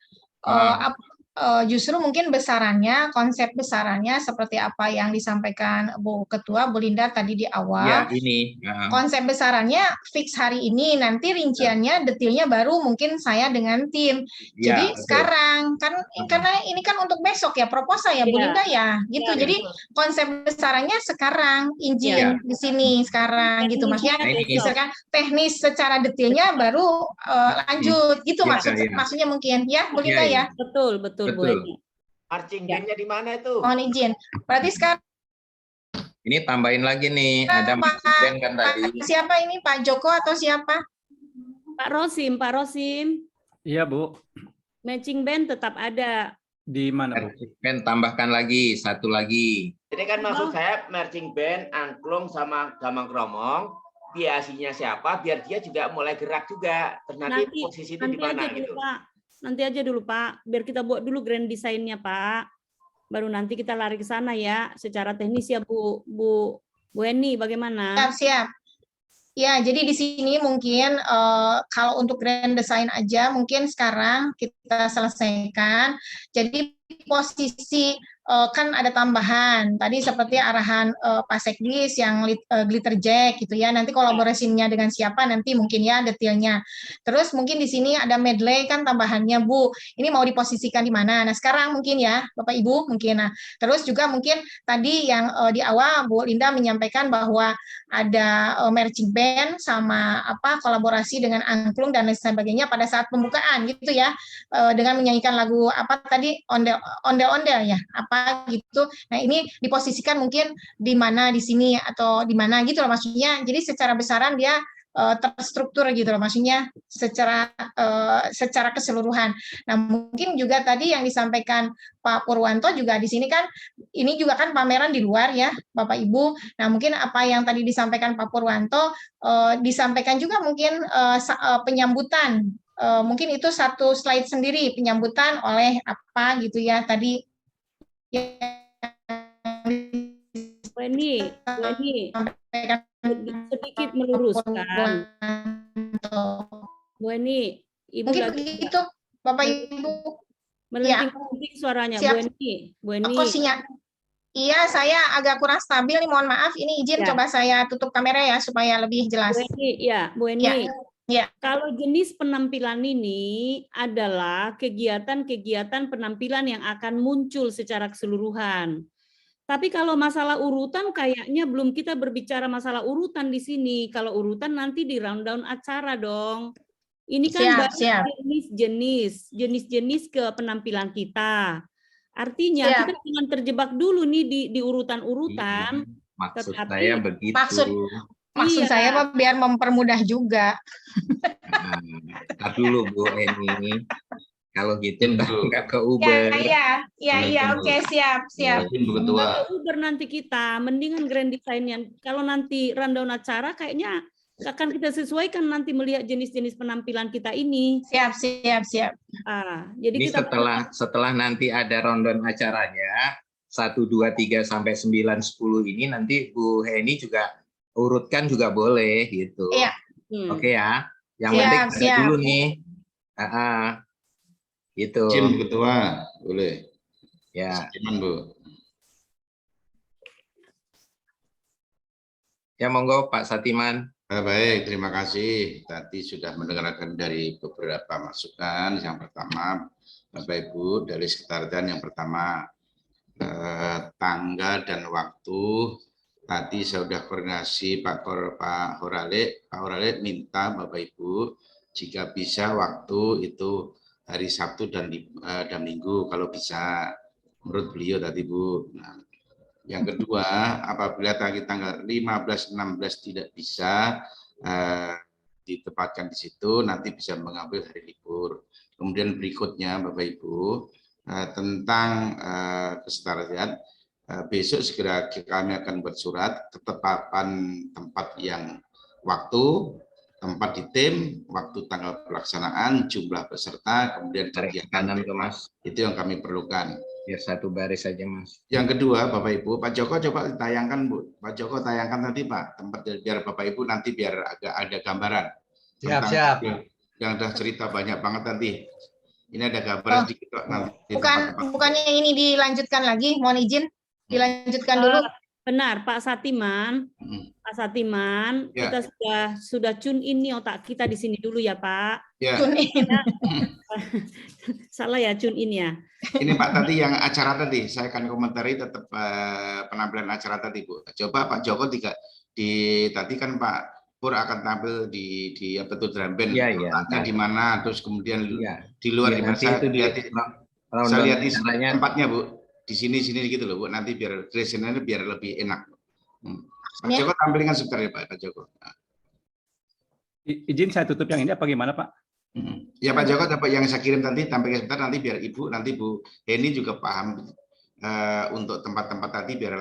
Justru mungkin besarannya, konsep besarannya seperti apa yang disampaikan Bu Ketua, Bu Linda tadi di awal. Ya, ini. Konsep besarannya fix hari ini, nanti rinciannya, detailnya baru mungkin saya dengan tim. Jadi betul. sekarang, kan karena ini kan untuk besok ya, proposal ya Bu Linda ya, gitu. Jadi konsep besarannya sekarang, izin di sini sekarang, gitu. Maksudnya misalkan teknis secara detailnya baru lanjut, gitu maksudnya mungkin ya Bu Linda ya. Betul. Bu Heni. Marching band-nya di mana itu? Mohon izin. Berarti sekarang ini tambahin lagi nih, ada marching band kan tadi. Siapa ini, Pak Joko atau siapa? Pak Rosim. Iya, Bu. Matching band tetap ada. Di mana, Bu? Marching band tambahkan lagi, 1 lagi. Jadi kan maksud saya marching band, angklung sama gamang kromong, biasanya siapa biar dia juga mulai gerak juga. Terus nanti posisi itu di mana gitu. Nanti aja dulu Pak, biar kita buat dulu grand design-nya Pak. Baru nanti kita lari ke sana ya, secara teknis ya Bu Heni, bagaimana? Siap. Ya, jadi di sini mungkin kalau untuk grand design aja mungkin sekarang kita selesaikan. Jadi posisi kan ada tambahan tadi seperti arahan Pak Sekdis yang glitter jack gitu ya. Nanti kolaborasinya dengan siapa nanti mungkin ya detailnya. Terus mungkin di sini ada medley kan tambahannya Bu. Ini mau diposisikan di mana? Nah sekarang mungkin ya Bapak Ibu mungkin. Nah terus juga mungkin tadi yang di awal Bu Linda menyampaikan bahwa ada marching band sama kolaborasi dengan angklung dan lain sebagainya pada saat pembukaan gitu ya, dengan menyanyikan lagu apa tadi ondel-ondel ya gitu. Nah ini diposisikan mungkin di mana di sini atau di mana gitu loh maksudnya. Jadi secara besaran dia terstruktur gitu loh maksudnya secara keseluruhan. Nah mungkin juga tadi yang disampaikan Pak Purwanto juga di sini kan ini juga kan pameran di luar ya Bapak Ibu. Nah mungkin apa yang tadi disampaikan Pak Purwanto disampaikan juga mungkin penyambutan. Mungkin itu satu slide sendiri penyambutan oleh apa gitu ya tadi Bu Heni sedikit meluruskan. Bu Heni, Ibu mungkin lagi begitu Bapak Ibu. Melenting suaranya Bu Heni. Iya, saya agak kurang stabil nih, mohon maaf. Ini izin coba saya tutup kamera ya supaya lebih jelas. Bu Heni. Kalau jenis penampilan ini adalah kegiatan-kegiatan penampilan yang akan muncul secara keseluruhan. Tapi kalau masalah urutan kayaknya belum kita berbicara masalah urutan di sini. Kalau urutan nanti di rundown acara dong. Ini kan jenis-jenis ke penampilan kita. Artinya kita jangan terjebak dulu nih di urutan-urutan. Maksud saya begitu. Maksud saya Pak biar mempermudah juga. Dulu Bu Eni. Kalau gitu nggak ke Ya, Uber. oke, siap. Mungkin Bu Ketua. Nggak ke Uber nanti kita, mendingan grand design-nya. Kalau nanti rundown acara kayaknya akan kita sesuaikan nanti melihat jenis-jenis penampilan kita ini. Siap. Jadi Ini kita setelah nanti ada rundown acaranya 1, 2, 3 sampai 9, 10 ini nanti Bu Heni juga urutkan juga boleh gitu. Iya. Oke ya. Yang penting ada dulu nih. Gitu. Izin Bu Ketua, boleh. Ya. Silakan Bu. Ya monggo Pak Satiman. Baik, terima kasih. Tadi sudah mendengarkan dari beberapa masukan. Yang pertama, Bapak Ibu, dari sekretariat yang pertama, tanggal dan waktu. Tadi saya sudah koordinasi Pak Horale minta Bapak Ibu, jika bisa waktu itu hari Sabtu dan Minggu, kalau bisa, menurut beliau tadi Bu. Nah, yang kedua, apabila tanggal 15-16 tidak bisa ditempatkan di situ, nanti bisa mengambil hari libur. Kemudian berikutnya, Bapak Ibu, tentang kesetarakan, besok segera kami akan buat surat ketetapan tempat yang waktu, tempat di tim, waktu tanggal pelaksanaan, jumlah peserta, kemudian kegiatan itu yang kami perlukan. Biar satu baris saja Mas. Yang kedua, Bapak Ibu, Pak Joko coba ditayangkan Bu. Pak Joko tayangkan tadi Pak, tempat biar Bapak Ibu nanti biar agak ada gambaran. Siap. Yang udah cerita banyak banget tadi. Ini ada gambaran sedikit nanti. Bukannya ini dilanjutkan lagi, mohon izin dilanjutkan dulu. Benar, Pak Satiman. Pak Satiman, Ya. kita sudah tune in nih otak kita di sini dulu ya, Pak. Ya. Tune in. Salah ya, tune in ya. Ini Pak tadi yang acara tadi, saya akan komentari tetap penampilan acara tadi Bu. Coba Pak Joko tadi kan Pak Pur akan tampil di apa tuh drum band, letaknya di mana, terus kemudian di luar di mana. Saya lihat di tempatnya Bu. Di sini gitu loh Bu, nanti biar dressingnya biar lebih enak. Pak Joko tampilkan sebentar ya Pak Joko. Izin saya tutup yang ini apa gimana Pak? Ya Pak Joko dapat yang saya kirim tadi, tampilkan sebentar nanti biar Ibu, nanti Bu Heni juga paham untuk tempat-tempat tadi biar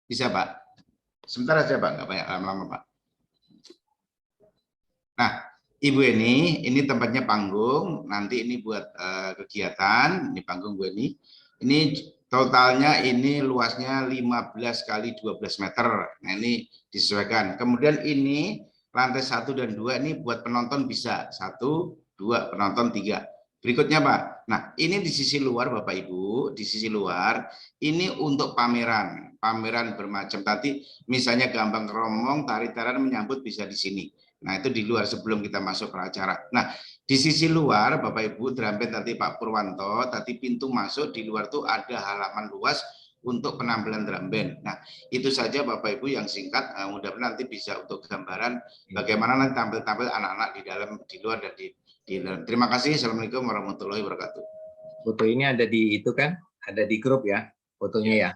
bisa Pak. Sebentar aja Pak, nggak banyak lama-lama Pak. Nah, Ibu ini tempatnya panggung, nanti ini buat kegiatan, ini panggung Bu Eni. Ini totalnya ini luasnya 15 kali 12 meter. Nah, ini disesuaikan. Kemudian ini lantai 1 dan 2 ini buat penonton bisa 1, 2, penonton 3. Berikutnya Pak. Nah, ini di sisi luar Bapak Ibu, di sisi luar ini untuk pameran bermacam tadi, misalnya Gambang Kromong, tari-tarian menyambut bisa di sini. Nah, itu di luar sebelum kita masuk ke acara. Nah, di sisi luar Bapak Ibu, drum band tadi Pak Purwanto, tadi pintu masuk di luar tuh ada halaman luas untuk penampilan drum band. Nah, itu saja Bapak Ibu yang singkat, mudah-mudahan nanti bisa untuk gambaran bagaimana nanti tampil anak-anak di dalam, di luar dan di dalam. Terima kasih. Assalamualaikum warahmatullahi wabarakatuh. Foto ini ada di itu kan? Ada di grup ya fotonya ya.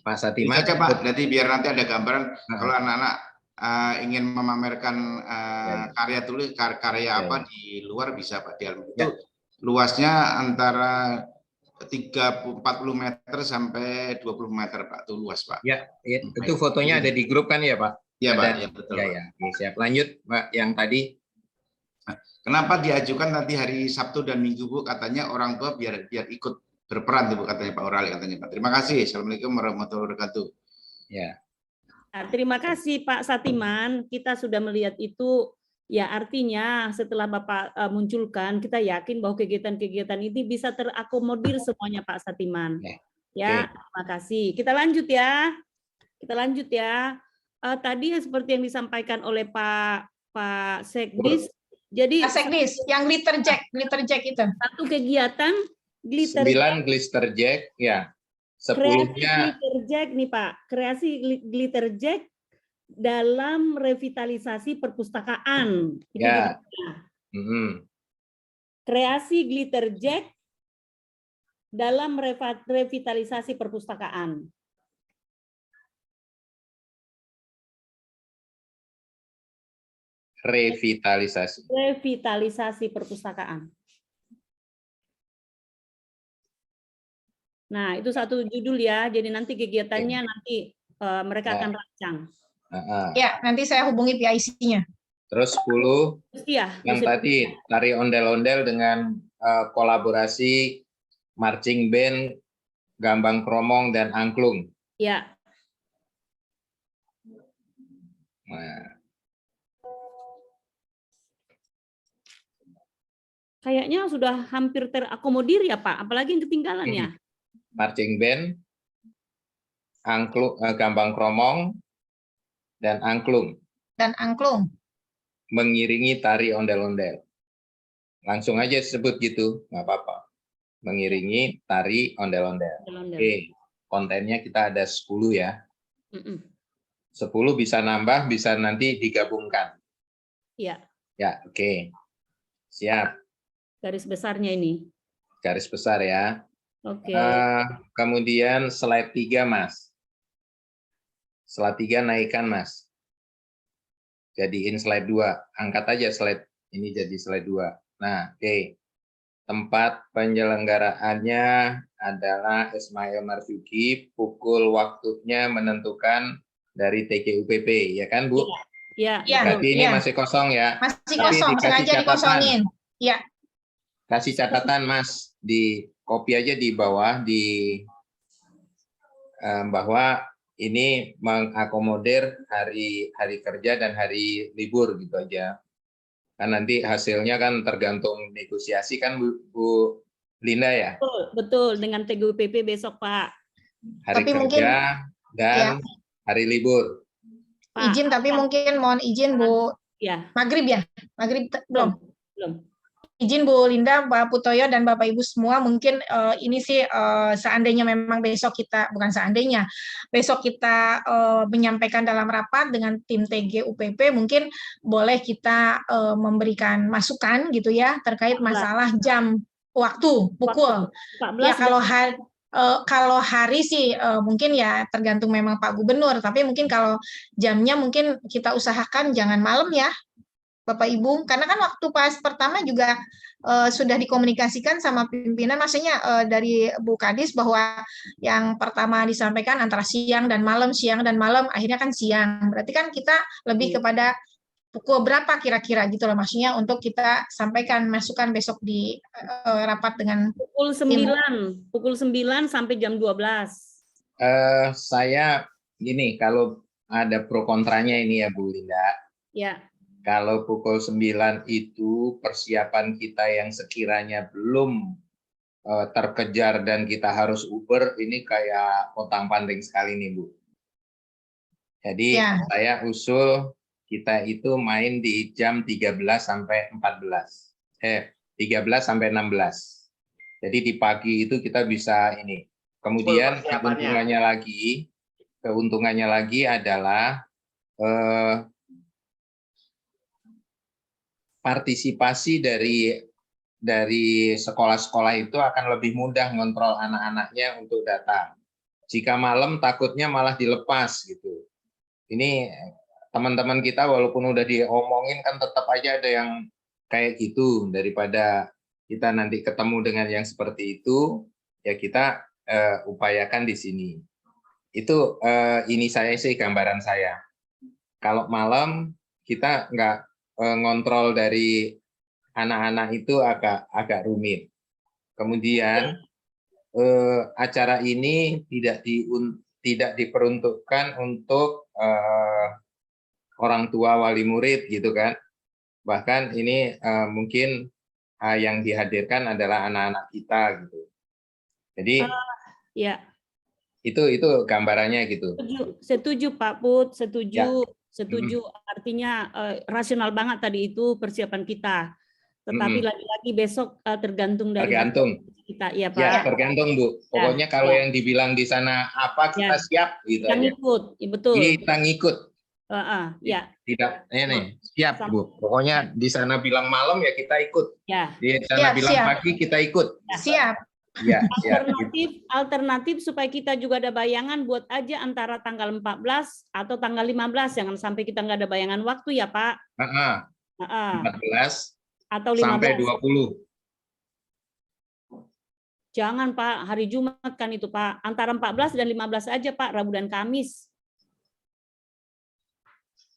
Pak Satiman. Bisa Pak, nanti biar nanti ada gambaran kalau anak-anak ingin memamerkan karya apa di luar bisa Pak. Di itu luasnya antara 30-40 meter sampai 20 meter Pak, itu luas Pak. Ya, itu fotonya ada di grup kan ya Pak? Iya Pak, ya, betul. Ya. Siap. Lanjut Pak, yang tadi. Kenapa diajukan nanti hari Sabtu dan Minggu Bu? Katanya orang tua biar ikut berperan Bu, katanya Pak Orali katanya Pak. Terima kasih. Assalamualaikum warahmatullahi wabarakatuh. Ya. Nah, terima kasih Pak Satiman. Kita sudah melihat itu. Ya, artinya setelah Bapak munculkan, kita yakin bahwa kegiatan-kegiatan ini bisa terakomodir semuanya Pak Satiman. Ya, terima kasih. Kita lanjut ya. Tadi seperti yang disampaikan oleh Pak Sekdis. Jadi Pak Sekdis, yang glitter jack itu. Satu kegiatan glitter 9 glitter jack, ya. 10-nya glitter jack nih Pak. Kreasi glitter jack dalam revitalisasi perpustakaan. Ya. Kreasi glitter jack dalam revitalisasi perpustakaan. Revitalisasi. Revitalisasi perpustakaan. Nah, itu satu judul ya. Jadi nanti kegiatannya nanti mereka akan rancang. Ya, nanti saya hubungi PIC-nya. Terus 10 Ya, yang tadi tari ondel-ondel dengan kolaborasi marching band, gambang kromong dan angklung. Ya. Nah. Kayaknya sudah hampir terakomodir ya Pak, apalagi yang ketinggalan ya. Marching band, angklung, gambang kromong, dan angklung. Mengiringi tari ondel-ondel. Langsung aja sebut gitu, nggak apa-apa. Mengiringi tari ondel-ondel. Oke, kontennya kita ada 10 ya. 10 bisa nambah, bisa nanti digabungkan. Iya. Ya, oke. Siap. Garis besarnya ini. Garis besar ya. Oke. Kemudian slide 3, Mas. Slide 3 naikkan, Mas. Jadiin slide 2. Angkat aja slide ini jadi slide 2. Nah, oke. Tempat penyelenggaraannya adalah Ismail Marzuki. Pukul waktunya menentukan dari TGUPP, ya kan, Bu? Iya. Berarti ini masih kosong ya. Masih kosong, sengaja dikosongin. Iya. Kasih catatan, Mas, di copy aja di bawah bahwa ini mengakomodir hari kerja dan hari libur gitu aja. Kan nanti hasilnya kan tergantung negosiasi kan Bu Linda ya. Betul dengan TGUPP besok Pak. Hari kerja dan hari libur. Pak. Izin tapi mungkin mohon izin Bu. Ya. Maghrib ya? Maghrib belum. Izin Bu Linda, Pak Putoyo, dan Bapak Ibu semua, mungkin ini sih seandainya memang besok kita, bukan seandainya, besok kita menyampaikan dalam rapat dengan tim TGUPP, mungkin boleh kita memberikan masukan gitu ya, terkait masalah jam waktu, pukul. Ya kalau hari sih mungkin ya tergantung memang Pak Gubernur, tapi mungkin kalau jamnya mungkin kita usahakan jangan malam ya, Bapak Ibu, karena kan waktu pas pertama juga sudah dikomunikasikan sama pimpinan, maksudnya dari Bu Kadis bahwa yang pertama disampaikan antara siang dan malam, akhirnya kan siang. Berarti kan kita lebih kepada pukul berapa kira-kira gitu loh, maksudnya untuk kita sampaikan masukan besok di rapat dengan pukul 9 sampai jam 12. Saya gini, kalau ada pro kontranya ini ya Bu Linda. Ya. Kalau pukul 9 itu persiapan kita yang sekiranya belum terkejar dan kita harus Uber, ini kayak potang-panting sekali nih Bu. Jadi saya usul kita itu main di jam 13 sampai 14. 13 sampai 16. Jadi di pagi itu kita bisa ini. Kemudian keuntungannya lagi adalah partisipasi dari sekolah-sekolah itu akan lebih mudah ngontrol anak-anaknya untuk datang. Jika malam takutnya malah dilepas gitu. Ini teman-teman kita walaupun udah diomongin kan tetap aja ada yang kayak gitu, daripada kita nanti ketemu dengan yang seperti itu, ya kita upayakan di sini. Itu ini saya sih gambaran saya. Kalau malam kita nggak ngontrol dari anak-anak itu agak rumit. Kemudian acara ini tidak diperuntukkan untuk orang tua wali murid gitu kan. Bahkan ini mungkin yang dihadirkan adalah anak-anak kita gitu. Jadi ya. Itu gambarannya gitu. Setuju Pak Put, setuju. Ya. Setuju, artinya rasional banget tadi itu persiapan kita. Tetapi lagi-lagi besok tergantung dari kita, ya Pak. Ya, tergantung Bu. Pokoknya kalau yang dibilang di sana apa kita siap gitu kita aja. Ngikut, ya, betul. Kita ngikut. Ya. Tidak, ini siap Bu. Pokoknya di sana bilang malam ya kita ikut. Ya. Di sana bilang pagi kita ikut. Siap. Ya, alternatif supaya kita juga ada bayangan, buat aja antara tanggal 14 atau tanggal 15, jangan sampai kita nggak ada bayangan waktu ya Pak. 14 atau sampai 15. 20. Jangan Pak, hari Jumat kan itu Pak. Antara 14 dan 15 aja Pak, Rabu dan Kamis.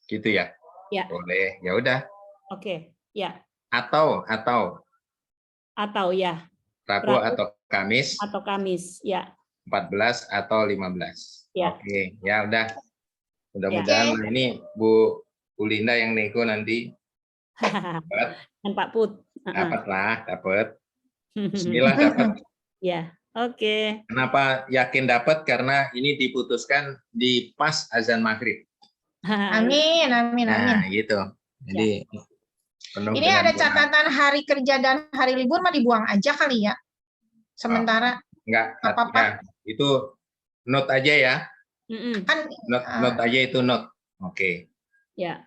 Gitu ya? Ya. Boleh, ya udah. Oke, ya. Atau ya. Rabu atau Kamis. Atau Kamis, ya. 14 atau 15. Ya. Oke, ya udah. Mudah-mudahan ini Bu Linda yang nego nanti. Dan Pak Put. Dapat. Bismillah dapat. Ya, oke. Kenapa yakin dapat? Karena ini diputuskan di pas azan maghrib. Amin. Nah, gitu. Jadi penuh Ini dengan ada doa. catatan hari kerja dan hari libur mah dibuang aja kali ya. Sementara Enggak, apa-apa. ya, itu note aja ya. Kan Note aja itu note. Oke. Ya.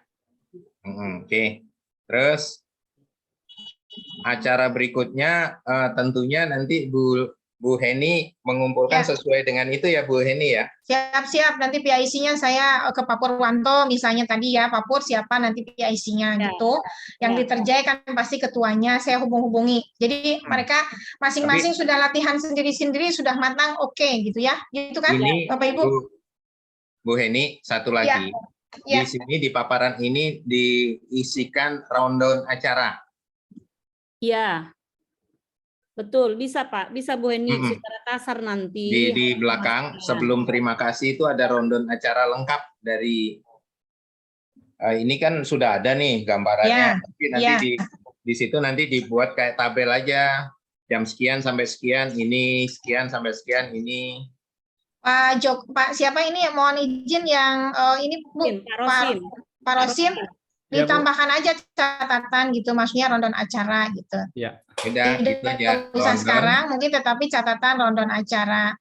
Oke. Terus acara berikutnya tentunya nanti Bu Heni mengumpulkan sesuai dengan itu ya Bu Heni ya. Siap-siap, nanti PIC-nya saya ke Pak Purwanto misalnya tadi ya, Pak Pur siapa nanti PIC-nya gitu. Yang diterjai kan pasti ketuanya, saya hubung-hubungi. Jadi mereka masing-masing sudah latihan sendiri-sendiri, sudah matang, oke gitu ya. Gitu kan ini, Bapak Ibu? Bu Heni, satu lagi. Di sini di paparan ini diisikan rundown acara. Iya. Betul, bisa Pak. Bisa Bu Heni secara kasar nanti. Di belakang sebelum terima kasih itu ada rundown acara lengkap dari ini kan sudah ada nih gambarannya. Tapi nanti di situ nanti dibuat kayak tabel aja. Jam sekian sampai sekian ini, sekian sampai sekian ini. Pak siapa ini mohon izin yang ini Bu Pak Rosim ditambahkan aja catatan gitu, maksudnya rundown acara gitu. Ya. Udah, gitu aja. Usah sekarang mungkin, tetapi catatan rundown acara.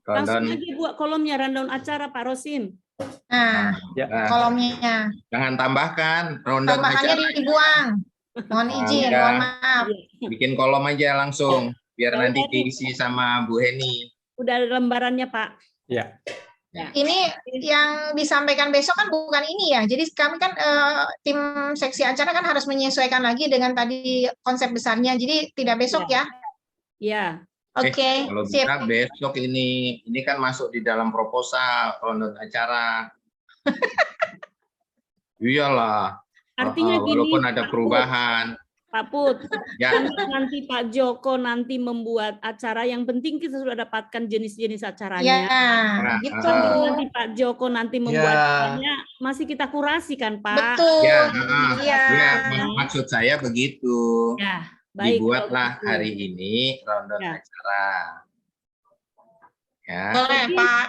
Langsung aja buat kolomnya rundown acara Pak Rosim. Nah, kolomnya. Jangan tambahkan rundown Tambahannya acara. dibuang. Mohon izin, mohon maaf. Bikin kolom aja langsung, biar nanti diisi sama Bu Heni. Udah ada lembarannya Pak. Ya. Ini yang disampaikan besok kan bukan ini ya. Jadi kami kan tim seksi acara kan harus menyesuaikan lagi dengan tadi konsep besarnya. Jadi tidak besok ya. Iya. Oke. Kalau bisa besok ini kan masuk di dalam proposal rundown acara. Iyalah. Artinya gini, walaupun ada perubahan. Pak Put, Ya. nanti Pak Joko nanti membuat acara, yang penting kita sudah dapatkan jenis-jenis acaranya. Ya, gitu. Nanti Pak Joko nanti membuat acaranya, masih kita kurasi kan Pak? Betul. Ya, maksud saya begitu. Ya, baik. Dibuatlah hari ini rundown acara. Ya. Boleh Pak.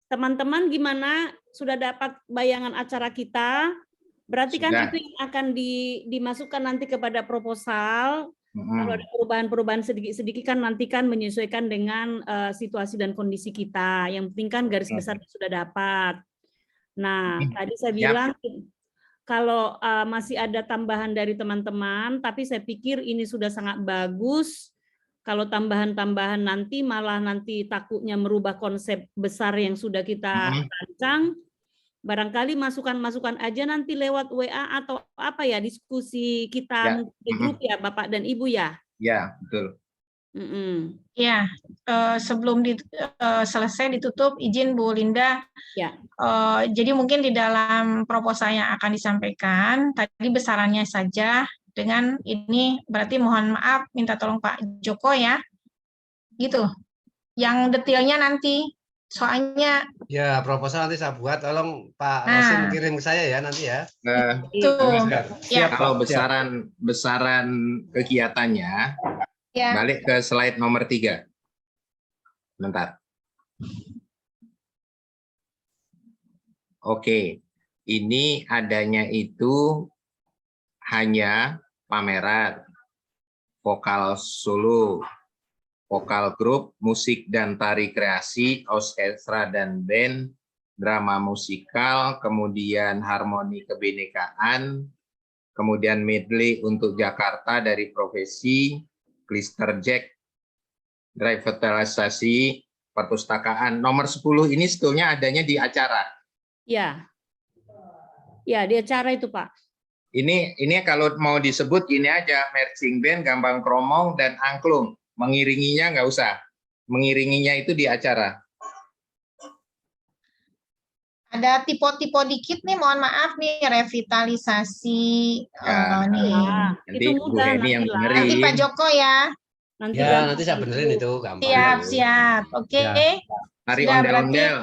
Teman-teman gimana? Sudah dapat bayangan acara kita? Berarti kan itu yang akan dimasukkan nanti kepada proposal. Kalau ada perubahan-perubahan sedikit-sedikit kan nanti kan menyesuaikan dengan situasi dan kondisi kita. Yang penting kan garis besar sudah dapat. Nah, tadi saya bilang kalau masih ada tambahan dari teman-teman, tapi saya pikir ini sudah sangat bagus. Kalau tambahan-tambahan nanti malah nanti takutnya merubah konsep besar yang sudah kita rancang. Barangkali masukan-masukan aja nanti lewat WA atau apa ya, diskusi kita di grup ya Bapak dan Ibu ya. Ya, betul. Ya, sebelum selesai ditutup, izin Bu Linda. Ya. Jadi mungkin di dalam proposal yang akan disampaikan tadi besarannya saja dengan ini, berarti mohon maaf minta tolong Pak Joko ya. Gitu. Yang detailnya nanti. Soalnya ya proposal nanti saya buat, tolong Pak Rosim kirim ke saya ya nanti ya. Itu. Ya. Kalau besaran kegiatannya, balik ke slide nomor 3. Bentar. Oke, ini adanya itu hanya pameran, vokal solo, vokal grup, musik dan tari kreasi, orkestra dan band, drama musikal, kemudian harmoni kebinekaan, kemudian medley untuk Jakarta dari profesi, klister jack, revitalisasi, perpustakaan. Nomor 10 ini sebetulnya adanya di acara. Ya. Ya, di acara itu, Pak. Ini kalau mau disebut gini aja, marching band, gambang kromong, dan angklung. Mengiringinya nggak usah. Mengiringinya itu di acara. Ada tipe-tipe dikit nih, mohon maaf nih, revitalisasi Ya, nih. nanti Itu Bu mudah Heni yang nanti lah. Nanti benerin. Pak Joko ya. Nanti Ya, gampang nanti saya benerin itu gampang. Siap, itu. siap. Oke. Ya. Hari Sudah, berarti ondel-ondel.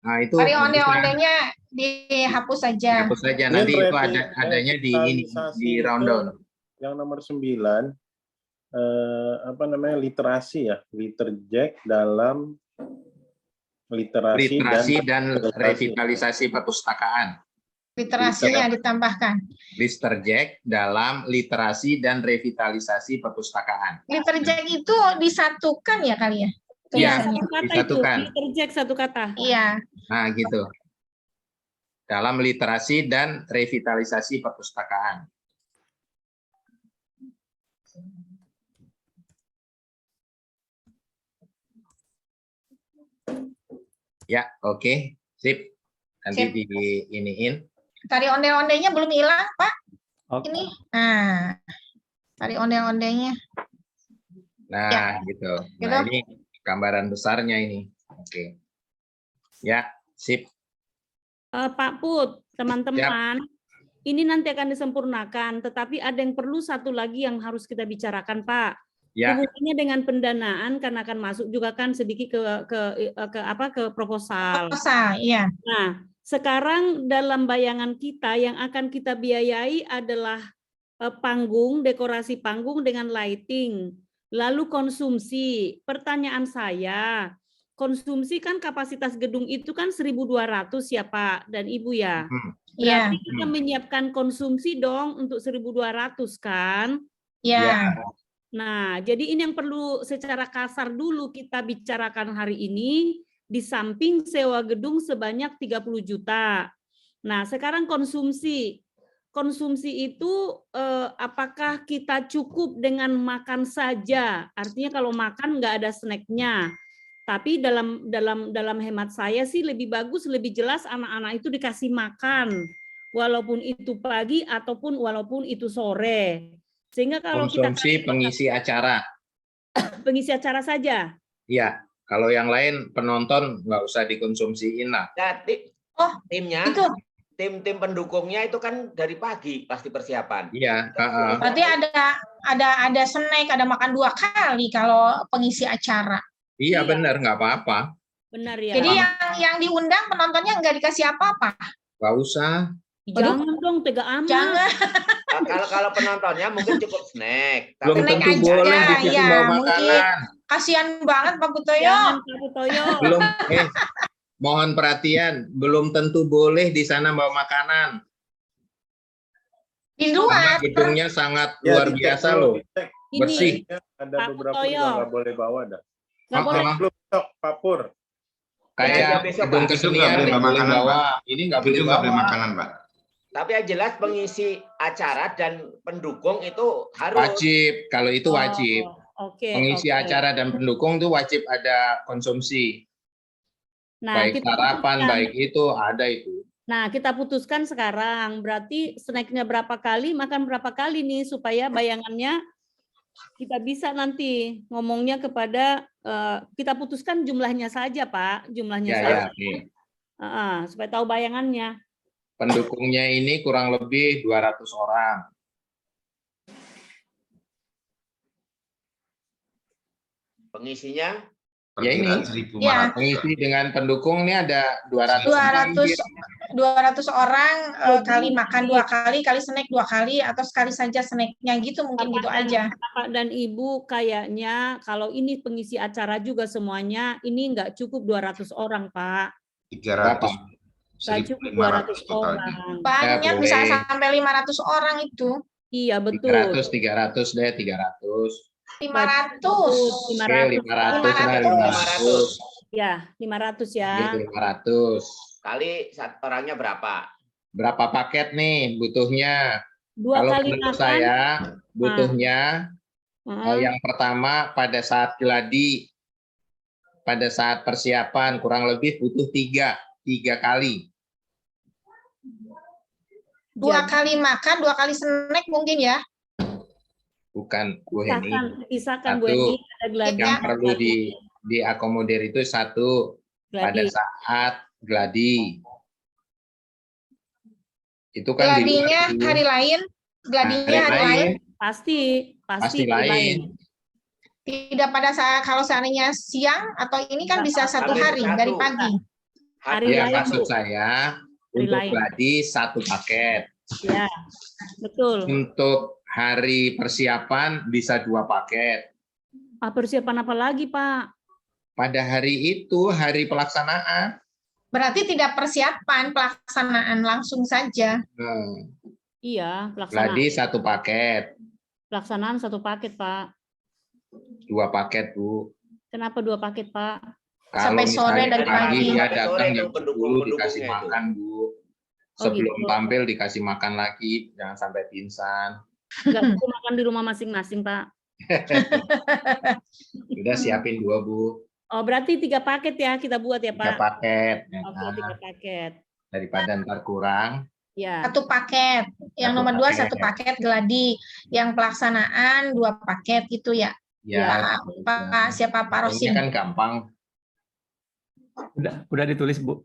Nah, itu hari bisa ondel-ondelnya dihapus saja. hapus saja. Ini Nanti itu adanya di ini, revitalisasi di itu rundown. yang nomor 9, apa namanya, literasi ya, literjek dalam Literasi dan revitalisasi perpustakaan. Literasinya ditambahkan. Listerjek dalam literasi dan revitalisasi perpustakaan. Literjek itu disatukan ya kali ya? Iya, Satu kata itu, disatukan. literjek satu kata. Iya. Nah, gitu. Dalam literasi dan revitalisasi perpustakaan. Ya, oke. Sip. Nanti Sip. iniin. Tari onde-ondenya belum hilang, Pak? Oke. Ini. Nah, tari onde-ondenya. Nah, gitu. Nah, ini gambaran besarnya ini. Oke. Ya, sip. Pak Put, teman-teman, ini nanti akan disempurnakan, tetapi ada yang perlu satu lagi yang harus kita bicarakan, Pak. Ya. Hubungannya dengan pendanaan karena akan masuk juga kan sedikit ke proposal. Proposal, iya. Nah, sekarang dalam bayangan kita yang akan kita biayai adalah panggung, dekorasi panggung dengan lighting, lalu konsumsi. Pertanyaan saya, konsumsi kan kapasitas gedung itu kan 1.200 ya Pak dan Ibu ya. Iya. Berarti kita menyiapkan konsumsi dong untuk 1.200 kan? Iya. Nah, jadi ini yang perlu secara kasar dulu kita bicarakan hari ini, di samping sewa gedung sebanyak 30 juta. Nah, sekarang konsumsi. Konsumsi itu apakah kita cukup dengan makan saja? Artinya kalau makan nggak ada snacknya. Tapi dalam hemat saya sih lebih bagus, lebih jelas anak-anak itu dikasih makan. Walaupun itu pagi ataupun walaupun itu sore. Sehingga kalau konsumsi pengisi acara. Pengisi acara saja. Iya, kalau yang lain penonton nggak usah dikonsumsiin lah. Nah, timnya, itu. tim pendukungnya itu kan dari pagi pasti persiapan. Iya. Berarti ada snack, ada makan 2 kali kalau pengisi acara. Iya benar, nggak apa-apa. Benar ya. Jadi yang diundang penontonnya nggak dikasih apa-apa. Nggak usah. Jangan dong, tega amat. Jangan. Kalau penontonnya mungkin cukup snack. Belum Snack tentu aja, boleh dikasih ya, bawa mungkin. makanan. Kasihan banget Pak Butoyo. Jangan Pak Butoyo. Belum. Mohon perhatian, belum tentu boleh di sana bawa makanan. Di Karena luar. gedungnya sangat Ya, luar dicek biasa dulu, loh. dicek. Bersih. Ada Pak beberapa Butoyo. juga nggak boleh bawa dah. Nggak boleh. Belum stok papur. Kayak besok, gedung Pak. kesenian Itu nggak nggak boleh boleh makanan, bawa. Ini nggak boleh Itu nggak boleh bawa. makanan, Pak. Tapi yang jelas pengisi acara dan pendukung itu harus. Wajib, kalau itu wajib. Oke. Pengisi acara dan pendukung itu wajib ada konsumsi. Nah, Baik kita sarapan, putuskan. baik itu, ada itu. Nah, kita putuskan sekarang. Berarti snacknya berapa kali, makan berapa kali nih supaya bayangannya kita bisa nanti ngomongnya kepada kita putuskan jumlahnya saja, Pak. Jumlahnya Ya, saja. ya, oke. Supaya tahu bayangannya. Pendukungnya ini kurang lebih 200 orang. Pengisinya Ya ini, Ya. pengisi dengan pendukung ini ada 200 orang kali makan 2 kali, kali snack 2 kali, atau sekali saja snacknya gitu, mungkin gitu aja. Bapak dan Ibu kayaknya kalau ini pengisi acara juga semuanya, ini nggak cukup 200 orang, Pak. 300. Nggak cukup 200 orang. Banyak, bisa sampai 500 orang itu. Iya, betul. 300 deh, 300. 500. Oke, 500. Ya, 500 ya. 500. kali orangnya berapa? Berapa paket nih butuhnya? 2 Kalau kali menurut makan. saya butuhnya Heeh. yang pertama pada saat gladi, pada saat persiapan kurang lebih butuh 3 kali. 2 Jadi- kali makan, 2 kali snack mungkin ya. Bukan, Bu Heni. Pisahkan Bu Satu, Heni, ada gladi. yang perlu diakomodir itu satu, pada Gladi. saat gladi. Itu kan di luar Gladinya itu. hari lain, gladinya hari lain. Pasti lain. Tidak pada saat kalau seandainya siang atau ini kan bisa satu hari Satu. dari pagi. Hari Ya, lain, maksud Bu. saya Hari untuk lain. gladi 1 paket. Ya, betul. Untuk hari persiapan bisa 2 paket. Persiapan apa lagi, Pak? Pada hari itu, hari pelaksanaan. Berarti tidak persiapan, pelaksanaan langsung saja. Iya, pelaksanaan. Gladi 1 paket. Pelaksanaan 1 paket, Pak. 2 paket, Bu. Kenapa 2 paket, Pak? Kalau Sampai sore misalnya dari pagi. dia Sampai datang sore jam itu 10 dikasih pendukungnya itu. makan, Bu. Oh, Sebelum gitu. tampil dikasih makan lagi, jangan sampai pingsan. Nggak perlu makan di rumah masing-masing, Pak. Udah siapin 2, Bu. Oh, berarti 3 paket ya kita buat ya, 3 Pak? paket. Oke, 3 paket. Daripada ntar kurang. Ya. 1 paket. Yang 1 nomor 2 paket. 1 paket gladi. Yang pelaksanaan 2 paket itu ya. Ya, Siapa Pak Rosim? ini kan gampang. Udah ditulis, Bu.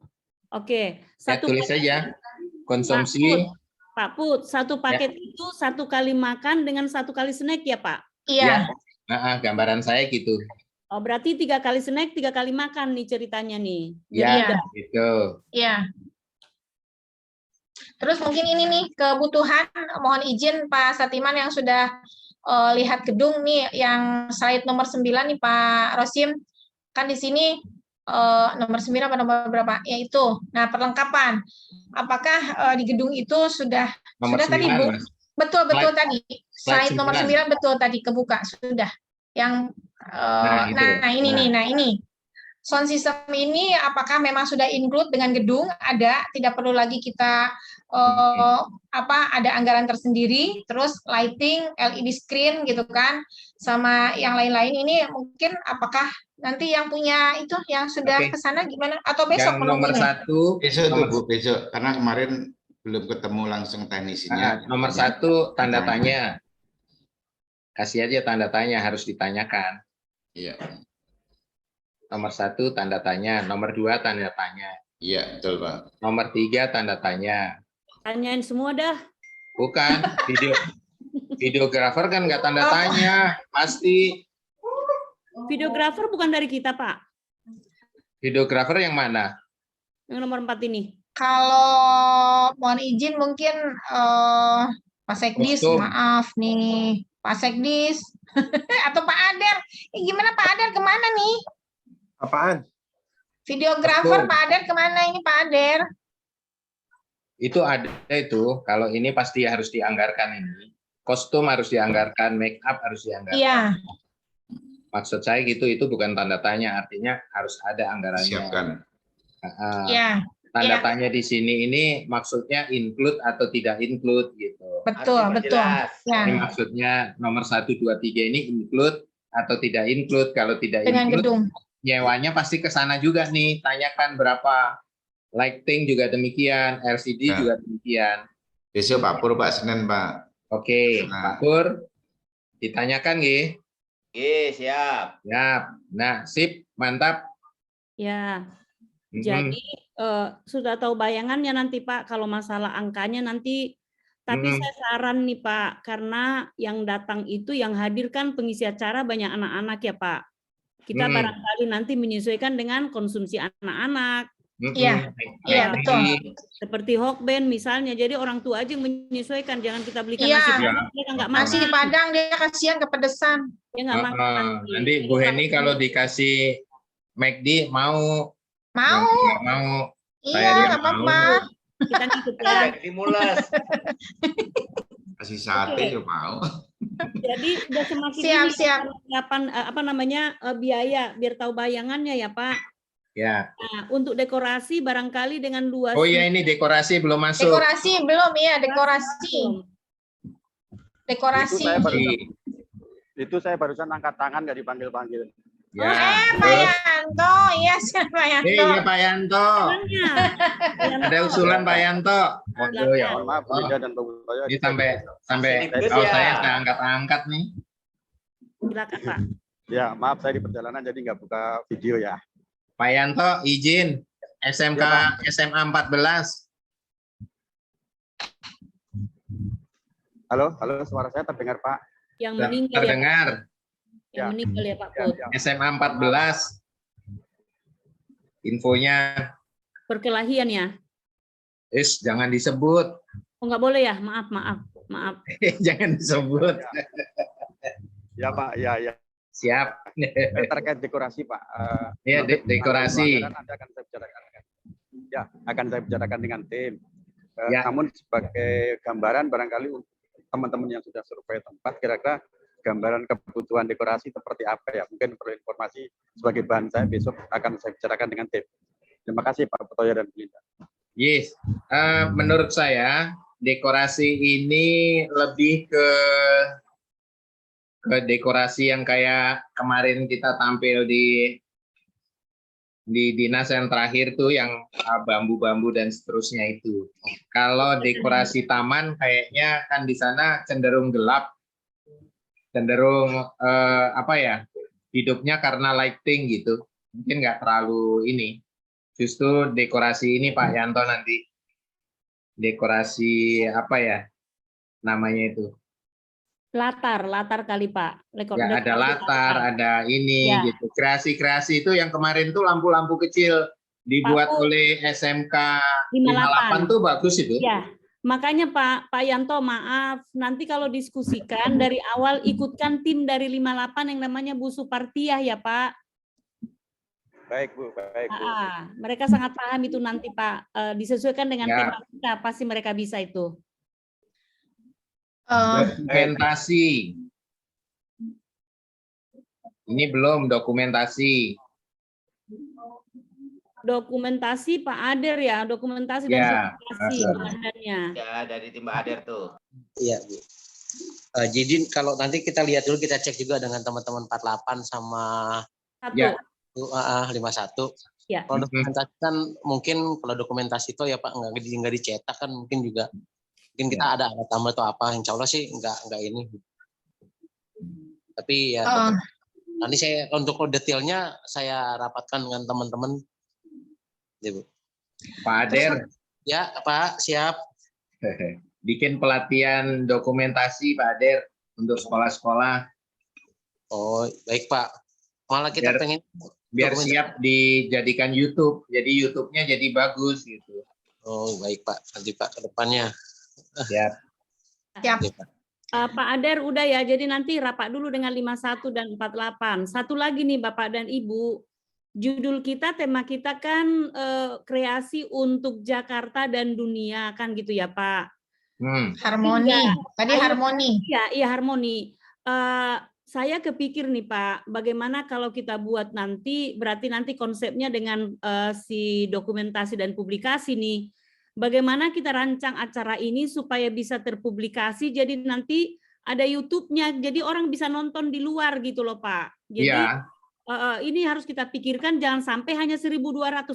Oke, Ya, 1 tulis paket. saja. Konsumsi. Pak Put, 1 paket itu 1 kali makan dengan 1 kali snack ya, Pak? Iya. Gambaran saya gitu. Oh, berarti 3 kali snack, 3 kali makan nih ceritanya nih. Ya, Iya. gitu. Iya. Terus mungkin ini nih kebutuhan, mohon izin Pak Satiman yang sudah lihat gedung nih yang slide nomor 9 nih Pak Rosim. Kan di sini nomor 9 apa nomor berapa? Yaitu. Nah, perlengkapan. Apakah di gedung itu sudah Nomor sudah 9, tadi Bu? Mas. Betul Slide- tadi. slide Slide nomor 9 betul tadi kebuka sudah. Yang Nah, itu. ini. Sound system ini apakah memang sudah include dengan gedung? Ada, tidak perlu lagi kita ada anggaran tersendiri, terus lighting, LED screen gitu kan, sama yang lain-lain ini mungkin apakah nanti yang punya itu yang sudah Oke. ke sana gimana atau besok Yang nomor menunggunya? 1, Besok tuh, Bu, besok. Karena kemarin belum ketemu langsung teknisinya. nomor 1 tanda tanya. Kasih aja tanda tanya, harus ditanyakan. Iya. Nomor 1 tanda tanya, nomor 2 tanda tanya, Iya, betul, Pak. nomor 3 tanda tanya. Tanyain semua dah. Bukan videografer kan nggak tanda tanya, pasti. Videografer bukan dari kita, Pak. Videografer yang mana? Yang nomor 4 ini. Kalau mohon izin mungkin Pak Sekdis, Kostum. maaf nih, Pak Sekdis atau Pak Ader. Gimana Pak Ader kemana nih? Apaan? Videografer Kostum. Pak Ader kemana ini Pak Ader? Itu ada itu. Kalau ini pasti harus dianggarkan ini. Kostum harus dianggarkan, make up harus dianggarkan. Iya. Maksud saya gitu, itu bukan tanda tanya, artinya harus ada anggarannya. Siapkan. Iya. Tanda Iya. tanya di sini ini maksudnya include atau tidak include gitu. Betul, betul. Ya. Ini maksudnya nomor 1, 2, 3 ini include atau tidak include. Kalau tidak Dengan include, gedung. nyewanya pasti ke sana juga nih. Tanyakan berapa. Lighting juga demikian, LCD Nah. juga demikian. Besok Pak Pur, Pak Senin, Pak. Oke, Pak Pur, ditanyakan nggih? Siap. Siap. Nah, sip, mantap. Ya. Jadi sudah tahu bayangannya nanti Pak kalau masalah angkanya nanti. Tapi saya saran nih Pak, karena yang datang itu yang hadir kan pengisi acara banyak anak-anak ya Pak. Kita barangkali nanti menyesuaikan dengan konsumsi anak-anak. Iya, iya betul. Seperti Hokben misalnya, jadi orang tua aja yang menyesuaikan, jangan kita belikan Iya. nasi padang, dia nggak makan. Nasi padang dia kasihan kepedesan. Dia nggak makan. Nanti Bu Heni kalau dikasih McD mau. Mau. Nggak mau. Iya, nggak apa-apa. Kita ngikut ya. Stimulus. Kasih sate ya mau. Jadi udah semakin Siap. biaya biar tahu bayangannya ya Pak. Ya. Nah, untuk dekorasi barangkali dengan luas. Oh iya, ini dekorasi belum masuk. Dekorasi belum ya, dekorasi. Dekorasi. Itu saya barusan angkat tangan nggak dipanggil-panggil. Ya, Pak Yanto, iya Pak Yanto. iya Pak Yanto. Ada usulan Pak Yanto. Waduh ya Mohon maaf, Bu Linda dan Pak Butoyo. Ini sampai Sedikit kalau ya. saya nggak angkat-angkat nih. Silakan Pak. Ya, maaf saya di perjalanan jadi nggak buka video ya. Pak Yanto izin SMK Ya, SMA 14. Halo, suara saya terdengar Pak. Yang meninggal ya Pak. Terdengar Yang meninggal ya Pak Ya, Put. ya. SMA 14. Infonya Perkelahian ya. jangan disebut. Oh nggak boleh ya, maaf. Jangan disebut. Ya Pak, ya. Siap. Terkait dekorasi Pak. Ya, dekorasi. Nanti akan saya bicarakan. Ya, akan saya bicarakan dengan tim. Ya. Namun sebagai gambaran barangkali untuk teman-teman yang sudah survei tempat, kira-kira gambaran kebutuhan dekorasi seperti apa ya? Mungkin perlu informasi sebagai bahan saya besok akan saya bicarakan dengan tim. Terima kasih Pak Butoyo dan Bu Linda. Yes. Menurut saya dekorasi ini lebih ke dekorasi yang kayak kemarin kita tampil di dinas yang terakhir tuh yang bambu-bambu dan seterusnya itu. Kalau dekorasi taman kayaknya kan di sana cenderung gelap, cenderung hidupnya karena lighting gitu. Mungkin nggak terlalu ini. Justru dekorasi ini Pak Yanto nanti dekorasi namanya itu. Latar kali Pak. Ya, ada latar, ada ini Ya. gitu. Kreasi-kreasi itu yang kemarin tuh lampu-lampu kecil dibuat Pak, oleh SMK 58 58 tuh bagus itu. Ya, makanya Pak Yanto maaf, nanti kalau diskusikan dari awal ikutkan tim dari 58 yang namanya Bu Supartiah ya Pak. Baik Bu. Mereka sangat paham itu nanti Pak. Disesuaikan dengan Ya. tema kita, pasti mereka bisa itu. Dokumentasi. Ini belum dokumentasi. Dokumentasi Pak Ader ya, dokumentasi dan Ya, publikasi komandannya. Ya, dari tim Mbak Ader tuh. Iya, Bu. Jadi kalau nanti kita lihat dulu, kita cek juga dengan teman-teman 48 sama Satu. 51. Ya. Kalau dokumentasi kan mungkin kalau dokumentasi itu ya Pak nggak dicetak kan mungkin juga mungkin kita ada alat tambah atau apa, insya Allah sih nggak ini. Tapi ya nanti saya untuk detailnya saya rapatkan dengan teman-teman. Ya, Bu. Pak Ader. Ya Pak, siap. Bikin pelatihan dokumentasi Pak Ader untuk sekolah-sekolah. Oh baik Pak. Malah kita pengen biar siap dijadikan YouTube. Jadi YouTube-nya jadi bagus gitu. Oh baik Pak, nanti Pak ke depannya. Siap. Pak Ader udah ya, jadi nanti rapat dulu dengan 51 dan 48. Satu lagi nih Bapak dan Ibu, judul kita, tema kita kan kreasi untuk Jakarta dan dunia kan gitu ya Pak. Harmoni, tadi harmoni. Iya harmoni. Saya kepikir nih Pak, bagaimana kalau kita buat nanti, berarti nanti konsepnya dengan si dokumentasi dan publikasi nih, bagaimana kita rancang acara ini supaya bisa terpublikasi, jadi nanti ada YouTube-nya, jadi orang bisa nonton di luar gitu loh Pak. Jadi ini harus kita pikirkan, jangan sampai hanya 1.200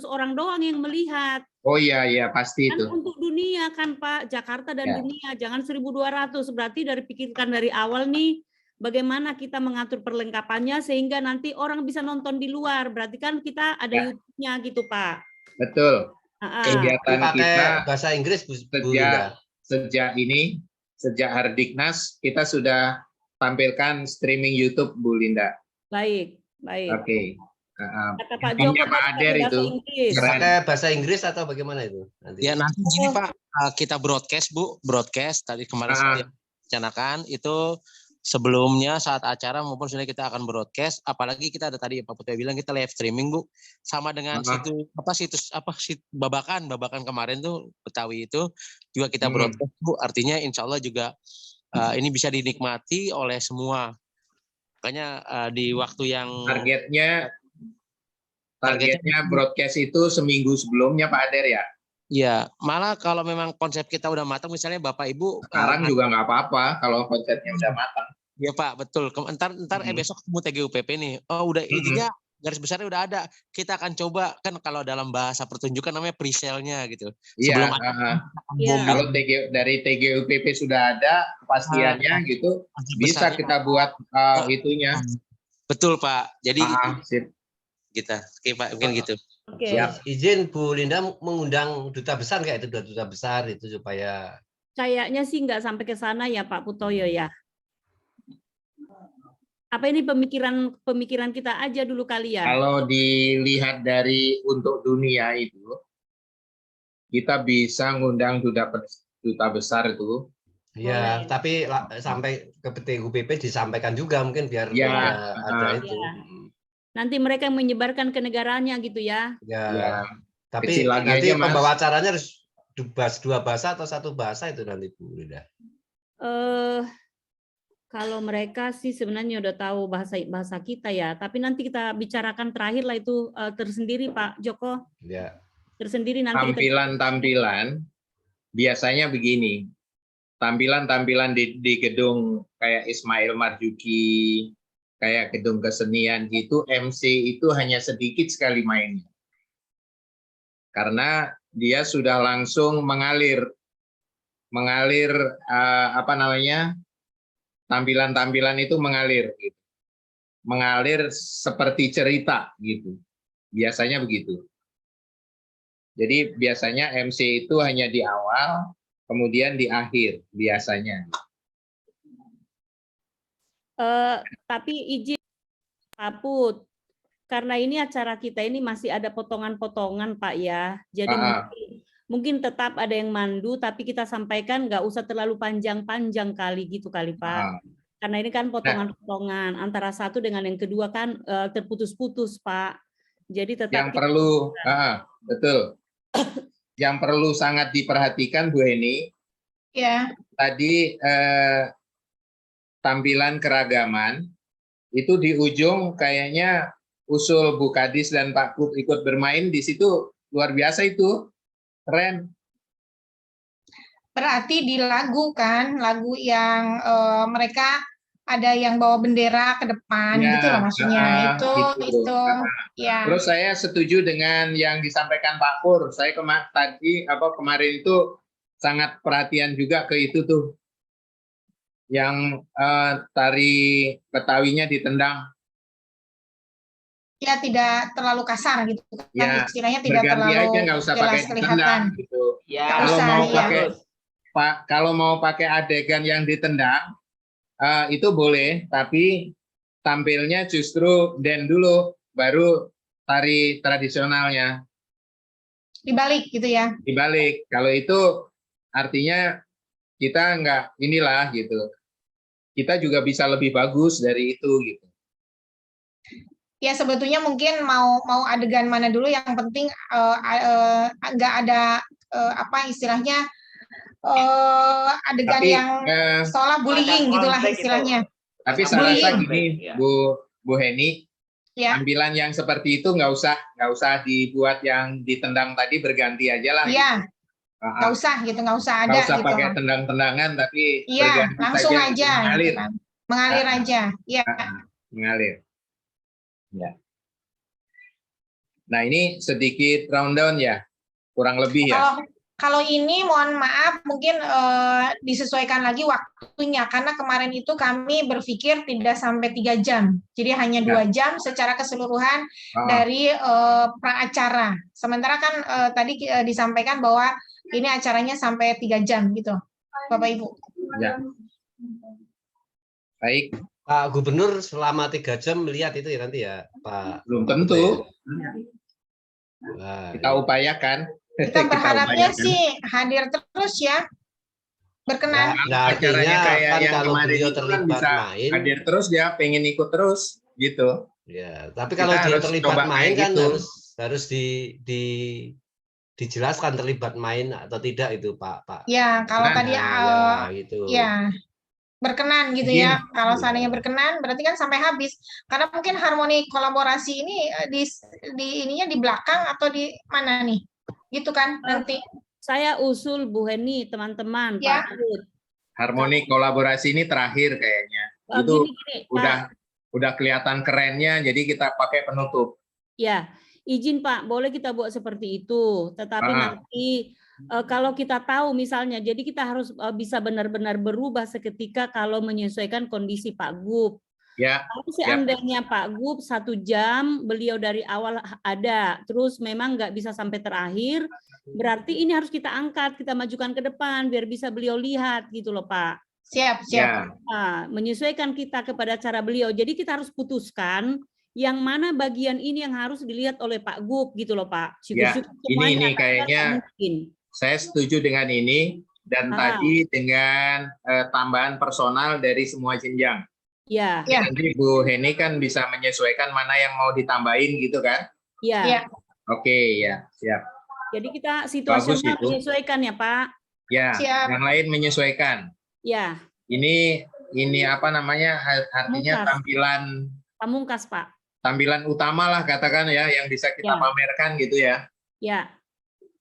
orang doang yang melihat. Oh iya pasti kan itu. Untuk dunia kan Pak, Jakarta dan dunia, jangan 1.200. Berarti pikirkan dari awal nih, bagaimana kita mengatur perlengkapannya sehingga nanti orang bisa nonton di luar. Berarti kan kita ada YouTube-nya gitu Pak. Betul. Kegiatan kita bahasa Inggris sejak Hardiknas kita sudah tampilkan streaming YouTube Bu Linda. Baik. Oke. Kata Pak Joko Pak Ader itu pakai bahasa Inggris atau bagaimana itu? Ya nanti gini Pak, kita broadcast Bu, tadi kemarin saya rencanakan itu. Sebelumnya saat acara maupun sudah kita akan broadcast, apalagi kita ada tadi Pak Putra bilang kita live streaming Bu, sama dengan situs babakan kemarin tuh Betawi itu juga kita broadcast Bu, artinya insya Allah juga ini bisa dinikmati oleh semua. Makanya di waktu yang targetnya broadcast itu seminggu sebelumnya Pak Ader ya. Iya, malah kalau memang konsep kita udah matang, misalnya Bapak Ibu sekarang juga nggak apa-apa kalau konsepnya udah matang. Iya Pak, betul. Ntar besok ketemu TGUPP nih. Oh udah intinya garis besarnya udah ada. Kita akan coba kan kalau dalam bahasa pertunjukan namanya pre-sale-nya gitu. Iya. Iya. Kalau dari TGUPP sudah ada kepastiannya gitu, bisa besarnya. kita buat itunya. Betul Pak. Jadi Sip. kita, oke Pak, mungkin gitu. Oke. Siap. Izin Bu Linda mengundang duta besar kayak itu, duta besar itu supaya Kayaknya sih nggak sampai ke sana ya Pak Putoyo ya. Apa ini pemikiran kita aja dulu kali ya? Kalau dilihat dari untuk dunia itu, kita bisa ngundang duta besar itu. ya, tapi sampai ke TGUPP disampaikan juga mungkin biar ada itu. Nanti mereka menyebarkan ke negaranya gitu ya. Ya. Tapi nanti aja, pembawa acaranya harus dua bahasa atau satu bahasa itu nanti Bu Linda. Kalau mereka sih sebenarnya udah tahu bahasa kita ya, tapi nanti kita bicarakan terakhir lah itu tersendiri Pak Joko. Ya. Tersendiri nanti. Tampilan biasanya begini. Tampilan di gedung kayak Ismail Marzuki, kayak gedung kesenian gitu, MC itu hanya sedikit sekali mainnya. Karena dia sudah langsung mengalir tampilan-tampilan itu mengalir gitu. Mengalir seperti cerita gitu. Biasanya begitu. Jadi biasanya MC itu hanya di awal, kemudian di akhir biasanya. Tapi izin Pak Put, karena ini acara kita ini masih ada potongan-potongan Pak ya. Jadi mungkin tetap ada yang mandu, tapi kita sampaikan nggak usah terlalu panjang-panjang kali gitu kali Pak. Karena ini kan potongan-potongan antara satu dengan yang kedua kan terputus-putus Pak. Jadi tetap yang perlu betul. Yang perlu sangat diperhatikan Bu Heni. Ya. Tadi tampilan keragaman itu di ujung kayaknya usul Bu Kadis dan Pak Kup ikut bermain di situ luar biasa itu. Keren. Berarti di lagu kan, lagu yang mereka ada yang bawa bendera ke depan gitu loh maksudnya. Itu ya. Terus saya setuju dengan yang disampaikan Pak Pur. Saya kemarin itu sangat perhatian juga ke itu tuh. Yang tari Betawinya ditendang. Ya tidak terlalu kasar gitu kan, ya, istilahnya tidak terlalu aja, nggak usah jelas pakai kelihatan. Gitu. Ya, kalau mau pakai adegan yang ditendang itu boleh, tapi tampilnya justru dan dulu baru tari tradisionalnya. Dibalik gitu ya? Dibalik. Kalau itu artinya kita nggak inilah gitu. Kita juga bisa lebih bagus dari itu gitu. Ya sebetulnya mungkin mau adegan mana dulu, yang penting nggak ada apa istilahnya adegan yang seolah bullying gitulah istilahnya. Tapi saya rasa gini Bu Heni, tampilan yang seperti itu nggak usah dibuat yang ditendang tadi, berganti aja lah. Iya. Gitu. Nggak usah gitu, nggak usah ada. Nggak usah gitu. pakai tendang-tendangan, tapi langsung saja, aja. mengalir. Gitu kan. Mengalir aja. Iya. Mengalir. Ya. Nah ini sedikit rundown ya, kurang lebih ya. Kalau ini mohon maaf mungkin disesuaikan lagi waktunya, karena kemarin itu kami berpikir tidak sampai 3 jam, jadi hanya 2 jam secara keseluruhan dari praacara. Sementara kan tadi disampaikan bahwa ini acaranya sampai 3 jam gitu, Bapak Ibu. Ya. Baik. Pak Gubernur selama 3 jam melihat itu ya nanti ya Pak? Belum tentu. Kita upayakan. Kita berharapnya sih hadir terus ya, berkenan. Nah, acaranya kayak kan yang kalau kemarin beliau itu kan terlibat bisa main, hadir terus, dia pengen ikut terus gitu. Ya, tapi kalau dia terlibat main kan gitu. harus dijelaskan terlibat main atau tidak itu Pak. Ya, kalau tadi gitu. Ya. Berkenan gitu ya. Kalau seandainya berkenan berarti kan sampai habis. Karena mungkin harmoni kolaborasi ini di ininya di belakang atau di mana nih? Gitu kan nanti. Saya usul Bu Heni, teman-teman, ya. Pak Put. Harmoni kolaborasi ini terakhir kayaknya. itu gini, udah kelihatan kerennya, jadi kita pakai penutup. Ya, izin Pak, boleh kita buat seperti itu. Tetapi nanti kalau kita tahu misalnya, jadi kita harus bisa benar-benar berubah seketika kalau menyesuaikan kondisi Pak Gub. Ya. Kalau seandainya Pak Gub 1 jam, beliau dari awal ada, terus memang nggak bisa sampai terakhir, berarti ini harus kita angkat, kita majukan ke depan, biar bisa beliau lihat gitu loh Pak. Siap. Nah, menyesuaikan kita kepada cara beliau. Jadi kita harus putuskan yang mana bagian ini yang harus dilihat oleh Pak Gub gitu loh Pak. Ya, ini kayaknya saya setuju dengan ini dan tadi dengan tambahan personal dari semua jenjang. Ya. Nanti Bu Heni kan bisa menyesuaikan mana yang mau ditambahin gitu kan? Ya. Oke, ya, siap. Jadi kita situasional menyesuaikan ya Pak. Ya, yang lain menyesuaikan. Ya. Ini apa namanya? Artinya tampilan pamungkas, Pak. Tampilan utama lah katakan ya yang bisa kita pamerkan gitu ya. Ya.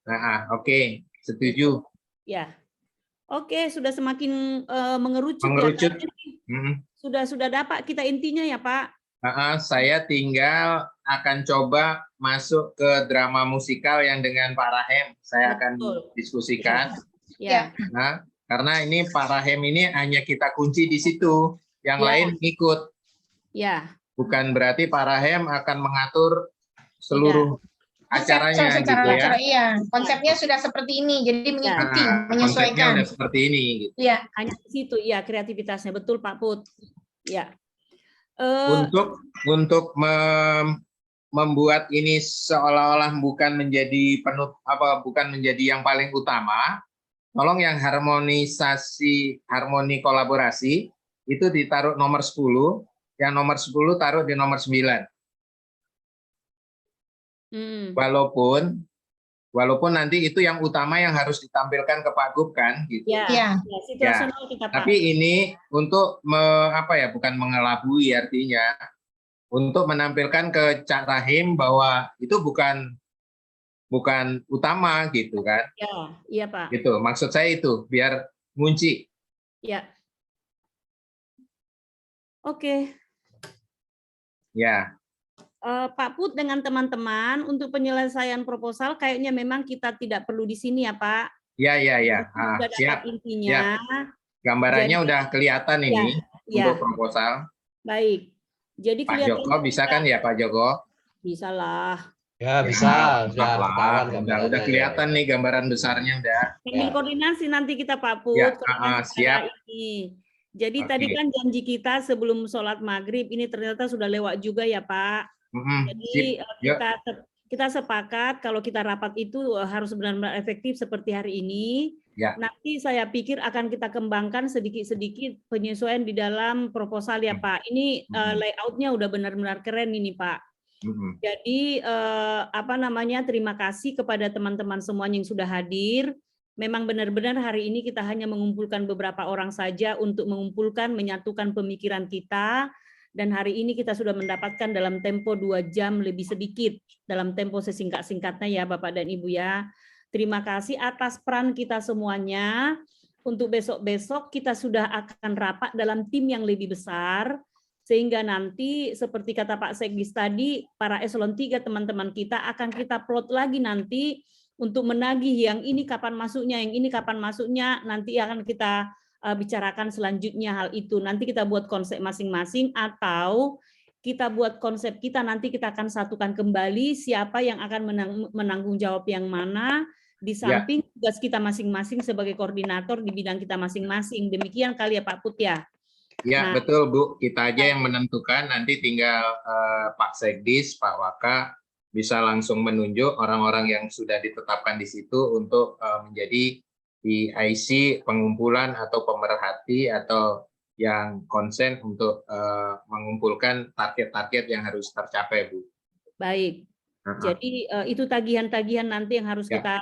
Nah, oke, setuju. Ya. Oke, sudah semakin mengerucut. Ya. Sudah dapat kita intinya ya, Pak. Saya tinggal akan coba masuk ke drama musikal yang dengan Pak Rahem. Saya akan diskusikan. Ya. Nah, karena ini Pak Rahem ini hanya kita kunci di situ, yang lain ikut. Ya. Bukan berarti Pak Rahem akan mengatur seluruh acaranya gitu ya. Iya, konsepnya sudah seperti ini, jadi mengikuti, menyesuaikan. Konsepnya seperti ini. Gitu. Ya. Hanya di situ, ya kreativitasnya betul Pak Put. Ya. Untuk membuat ini seolah-olah bukan menjadi bukan menjadi yang paling utama. Tolong yang harmoni kolaborasi itu ditaruh nomor 10, yang nomor 10 taruh di nomor 9. Walaupun nanti itu yang utama yang harus ditampilkan ke Pak Gub kan gitu. Tapi ini untuk bukan mengelabui artinya untuk menampilkan ke Cak Rahim bahwa itu bukan utama gitu kan. Iya Pak. Gitu, maksud saya itu biar ngunci. Ya. Oke. Ya. Pak Put dengan teman-teman untuk penyelesaian proposal kayaknya memang kita tidak perlu di sini ya Pak. Ya. Siap. Intinya. Siap. Gambarannya udah kelihatan ini untuk proposal. Baik. Jadi Pak Joko bisa kan ya Pak Joko? Bisa lah. Ya bisa, udah kelihatan nih gambaran besarnya udah. Sambil koordinasi nanti kita Pak Put. Ya, siap. Ini. Jadi tadi kan janji kita sebelum sholat maghrib ini ternyata sudah lewat juga ya Pak. Jadi kita sepakat kalau kita rapat itu harus benar-benar efektif seperti hari ini. Ya. Nanti saya pikir akan kita kembangkan sedikit-sedikit penyesuaian di dalam proposal ya Pak. Ini layoutnya udah benar-benar keren ini Pak. Jadi terima kasih kepada teman-teman semuanya yang sudah hadir. Memang benar-benar hari ini kita hanya mengumpulkan beberapa orang saja untuk menyatukan pemikiran kita. Dan hari ini kita sudah mendapatkan dalam tempo 2 jam lebih sedikit. Dalam tempo sesingkat-singkatnya ya Bapak dan Ibu ya. Terima kasih atas peran kita semuanya. Untuk besok-besok kita sudah akan rapat dalam tim yang lebih besar. Sehingga nanti seperti kata Pak Sekdis tadi, para eselon 3 teman-teman kita akan kita plot lagi nanti untuk menagih yang ini kapan masuknya, yang ini kapan masuknya, nanti akan kita bicarakan selanjutnya hal itu. Nanti kita buat konsep masing-masing atau kita buat konsep kita, nanti kita akan satukan kembali siapa yang akan menanggung jawab yang mana, di samping tugas kita masing-masing sebagai koordinator di bidang kita masing-masing. Demikian kali ya Pak Put ya. Ya, betul Bu. Kita aja yang menentukan, nanti tinggal Pak Sekdis, Pak Waka bisa langsung menunjuk orang-orang yang sudah ditetapkan di situ untuk menjadi IC pengumpulan atau pemerhati atau yang konsen untuk mengumpulkan target-target yang harus tercapai, Bu. Baik. Jadi itu tagihan-tagihan nanti yang harus kita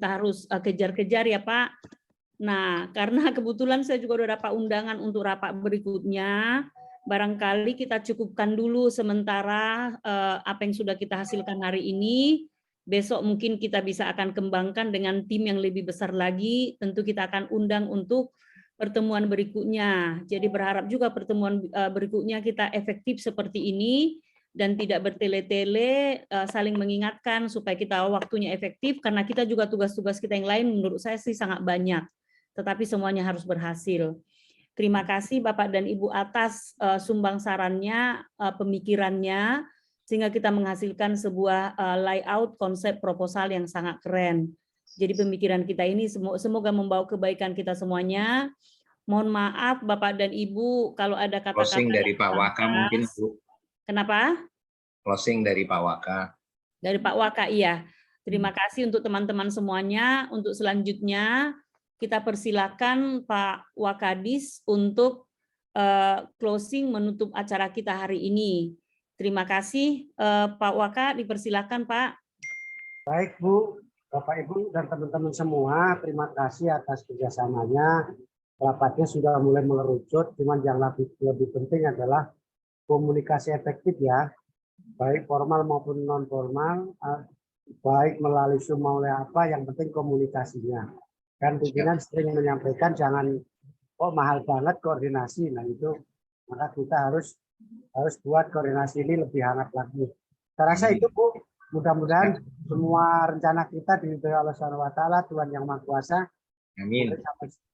harus kejar-kejar ya Pak. Nah, karena kebetulan saya juga udah dapat undangan untuk rapat berikutnya, barangkali kita cukupkan dulu sementara apa yang sudah kita hasilkan hari ini. Besok mungkin kita bisa akan kembangkan dengan tim yang lebih besar lagi. Tentu kita akan undang untuk pertemuan berikutnya. Jadi berharap juga pertemuan berikutnya kita efektif seperti ini dan tidak bertele-tele, saling mengingatkan supaya kita waktunya efektif, karena kita juga tugas-tugas kita yang lain menurut saya sih sangat banyak, tetapi semuanya harus berhasil. Terima kasih Bapak dan Ibu atas sumbang sarannya, pemikirannya, sehingga kita menghasilkan sebuah layout konsep proposal yang sangat keren. Jadi pemikiran kita ini semoga membawa kebaikan kita semuanya. Mohon maaf Bapak dan Ibu kalau ada kata-kata Closing dari Pak Waka mungkin, Bu. Kenapa? Closing dari Pak Waka. Dari Pak Waka, iya. Terima kasih untuk teman-teman semuanya. Untuk selanjutnya kita persilakan Pak Wakadis untuk closing menutup acara kita hari ini. Terima kasih Pak Waka, dipersilakan Pak. Baik Bu, Bapak Ibu dan teman-teman semua, terima kasih atas kerjasamanya. Rapatnya sudah mulai mengerucut, cuman yang lebih penting adalah komunikasi efektif ya, baik formal maupun non formal, baik melalui Zoom maupun apa, yang penting komunikasinya. Kan pimpinan sering menyampaikan jangan mahal banget koordinasi, nah itu maka kita harus buat koordinasi ini lebih hangat lagi. Saya rasa itu Bu, mudah-mudahan semua rencana kita diridhoi Allah Subhanahu wa taala, Tuhan yang Maha Kuasa. Amin.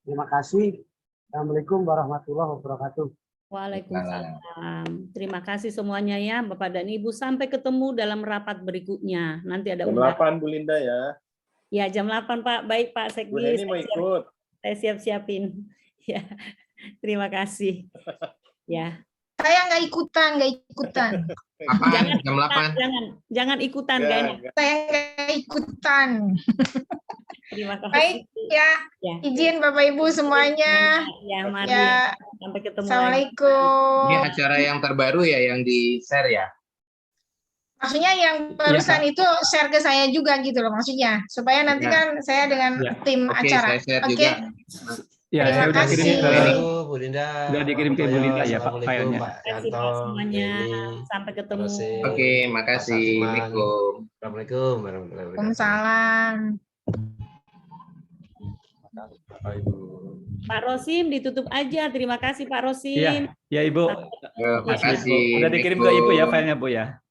Terima kasih. Assalamualaikum warahmatullahi wabarakatuh. Waalaikumsalam. Terima kasih semuanya ya Bapak dan Ibu. Sampai ketemu dalam rapat berikutnya. Nanti ada jam 8 Bu Linda ya. Ya jam 8 Pak. Baik Pak Sekdi. Bu Heni mau ikut. Saya siap-siapin. Ya. Terima kasih. Ya. Saya nggak ikutan. Apaan? Jam 8? Jangan ikutan, guys. Saya nggak ikutan. Terima kasih. Baik ya. Izin Bapak Ibu semuanya. Ya, mari. Ya. Sampai ketemu Assalamualaikum. Ini acara yang terbaru ya, yang di-share ya? Maksudnya yang barusan itu share ke saya juga gitu loh maksudnya. Supaya nanti kan saya dengan tim acara. Oke. Ya, saya udah kirim ke Bu Linda. Sudah dikirim ke Bu Linda ya Pak filenya. Terima kasih Pak semuanya. Sampai ketemu. Oke, makasih. Assalamualaikum warahmatullahi wabarakatuh. Waalaikumsalam. Pak Rosim ditutup aja. Terima kasih Pak Rosim. Ya Ibu. Makasih. Sudah dikirim ke Ibu ya filenya Bu ya.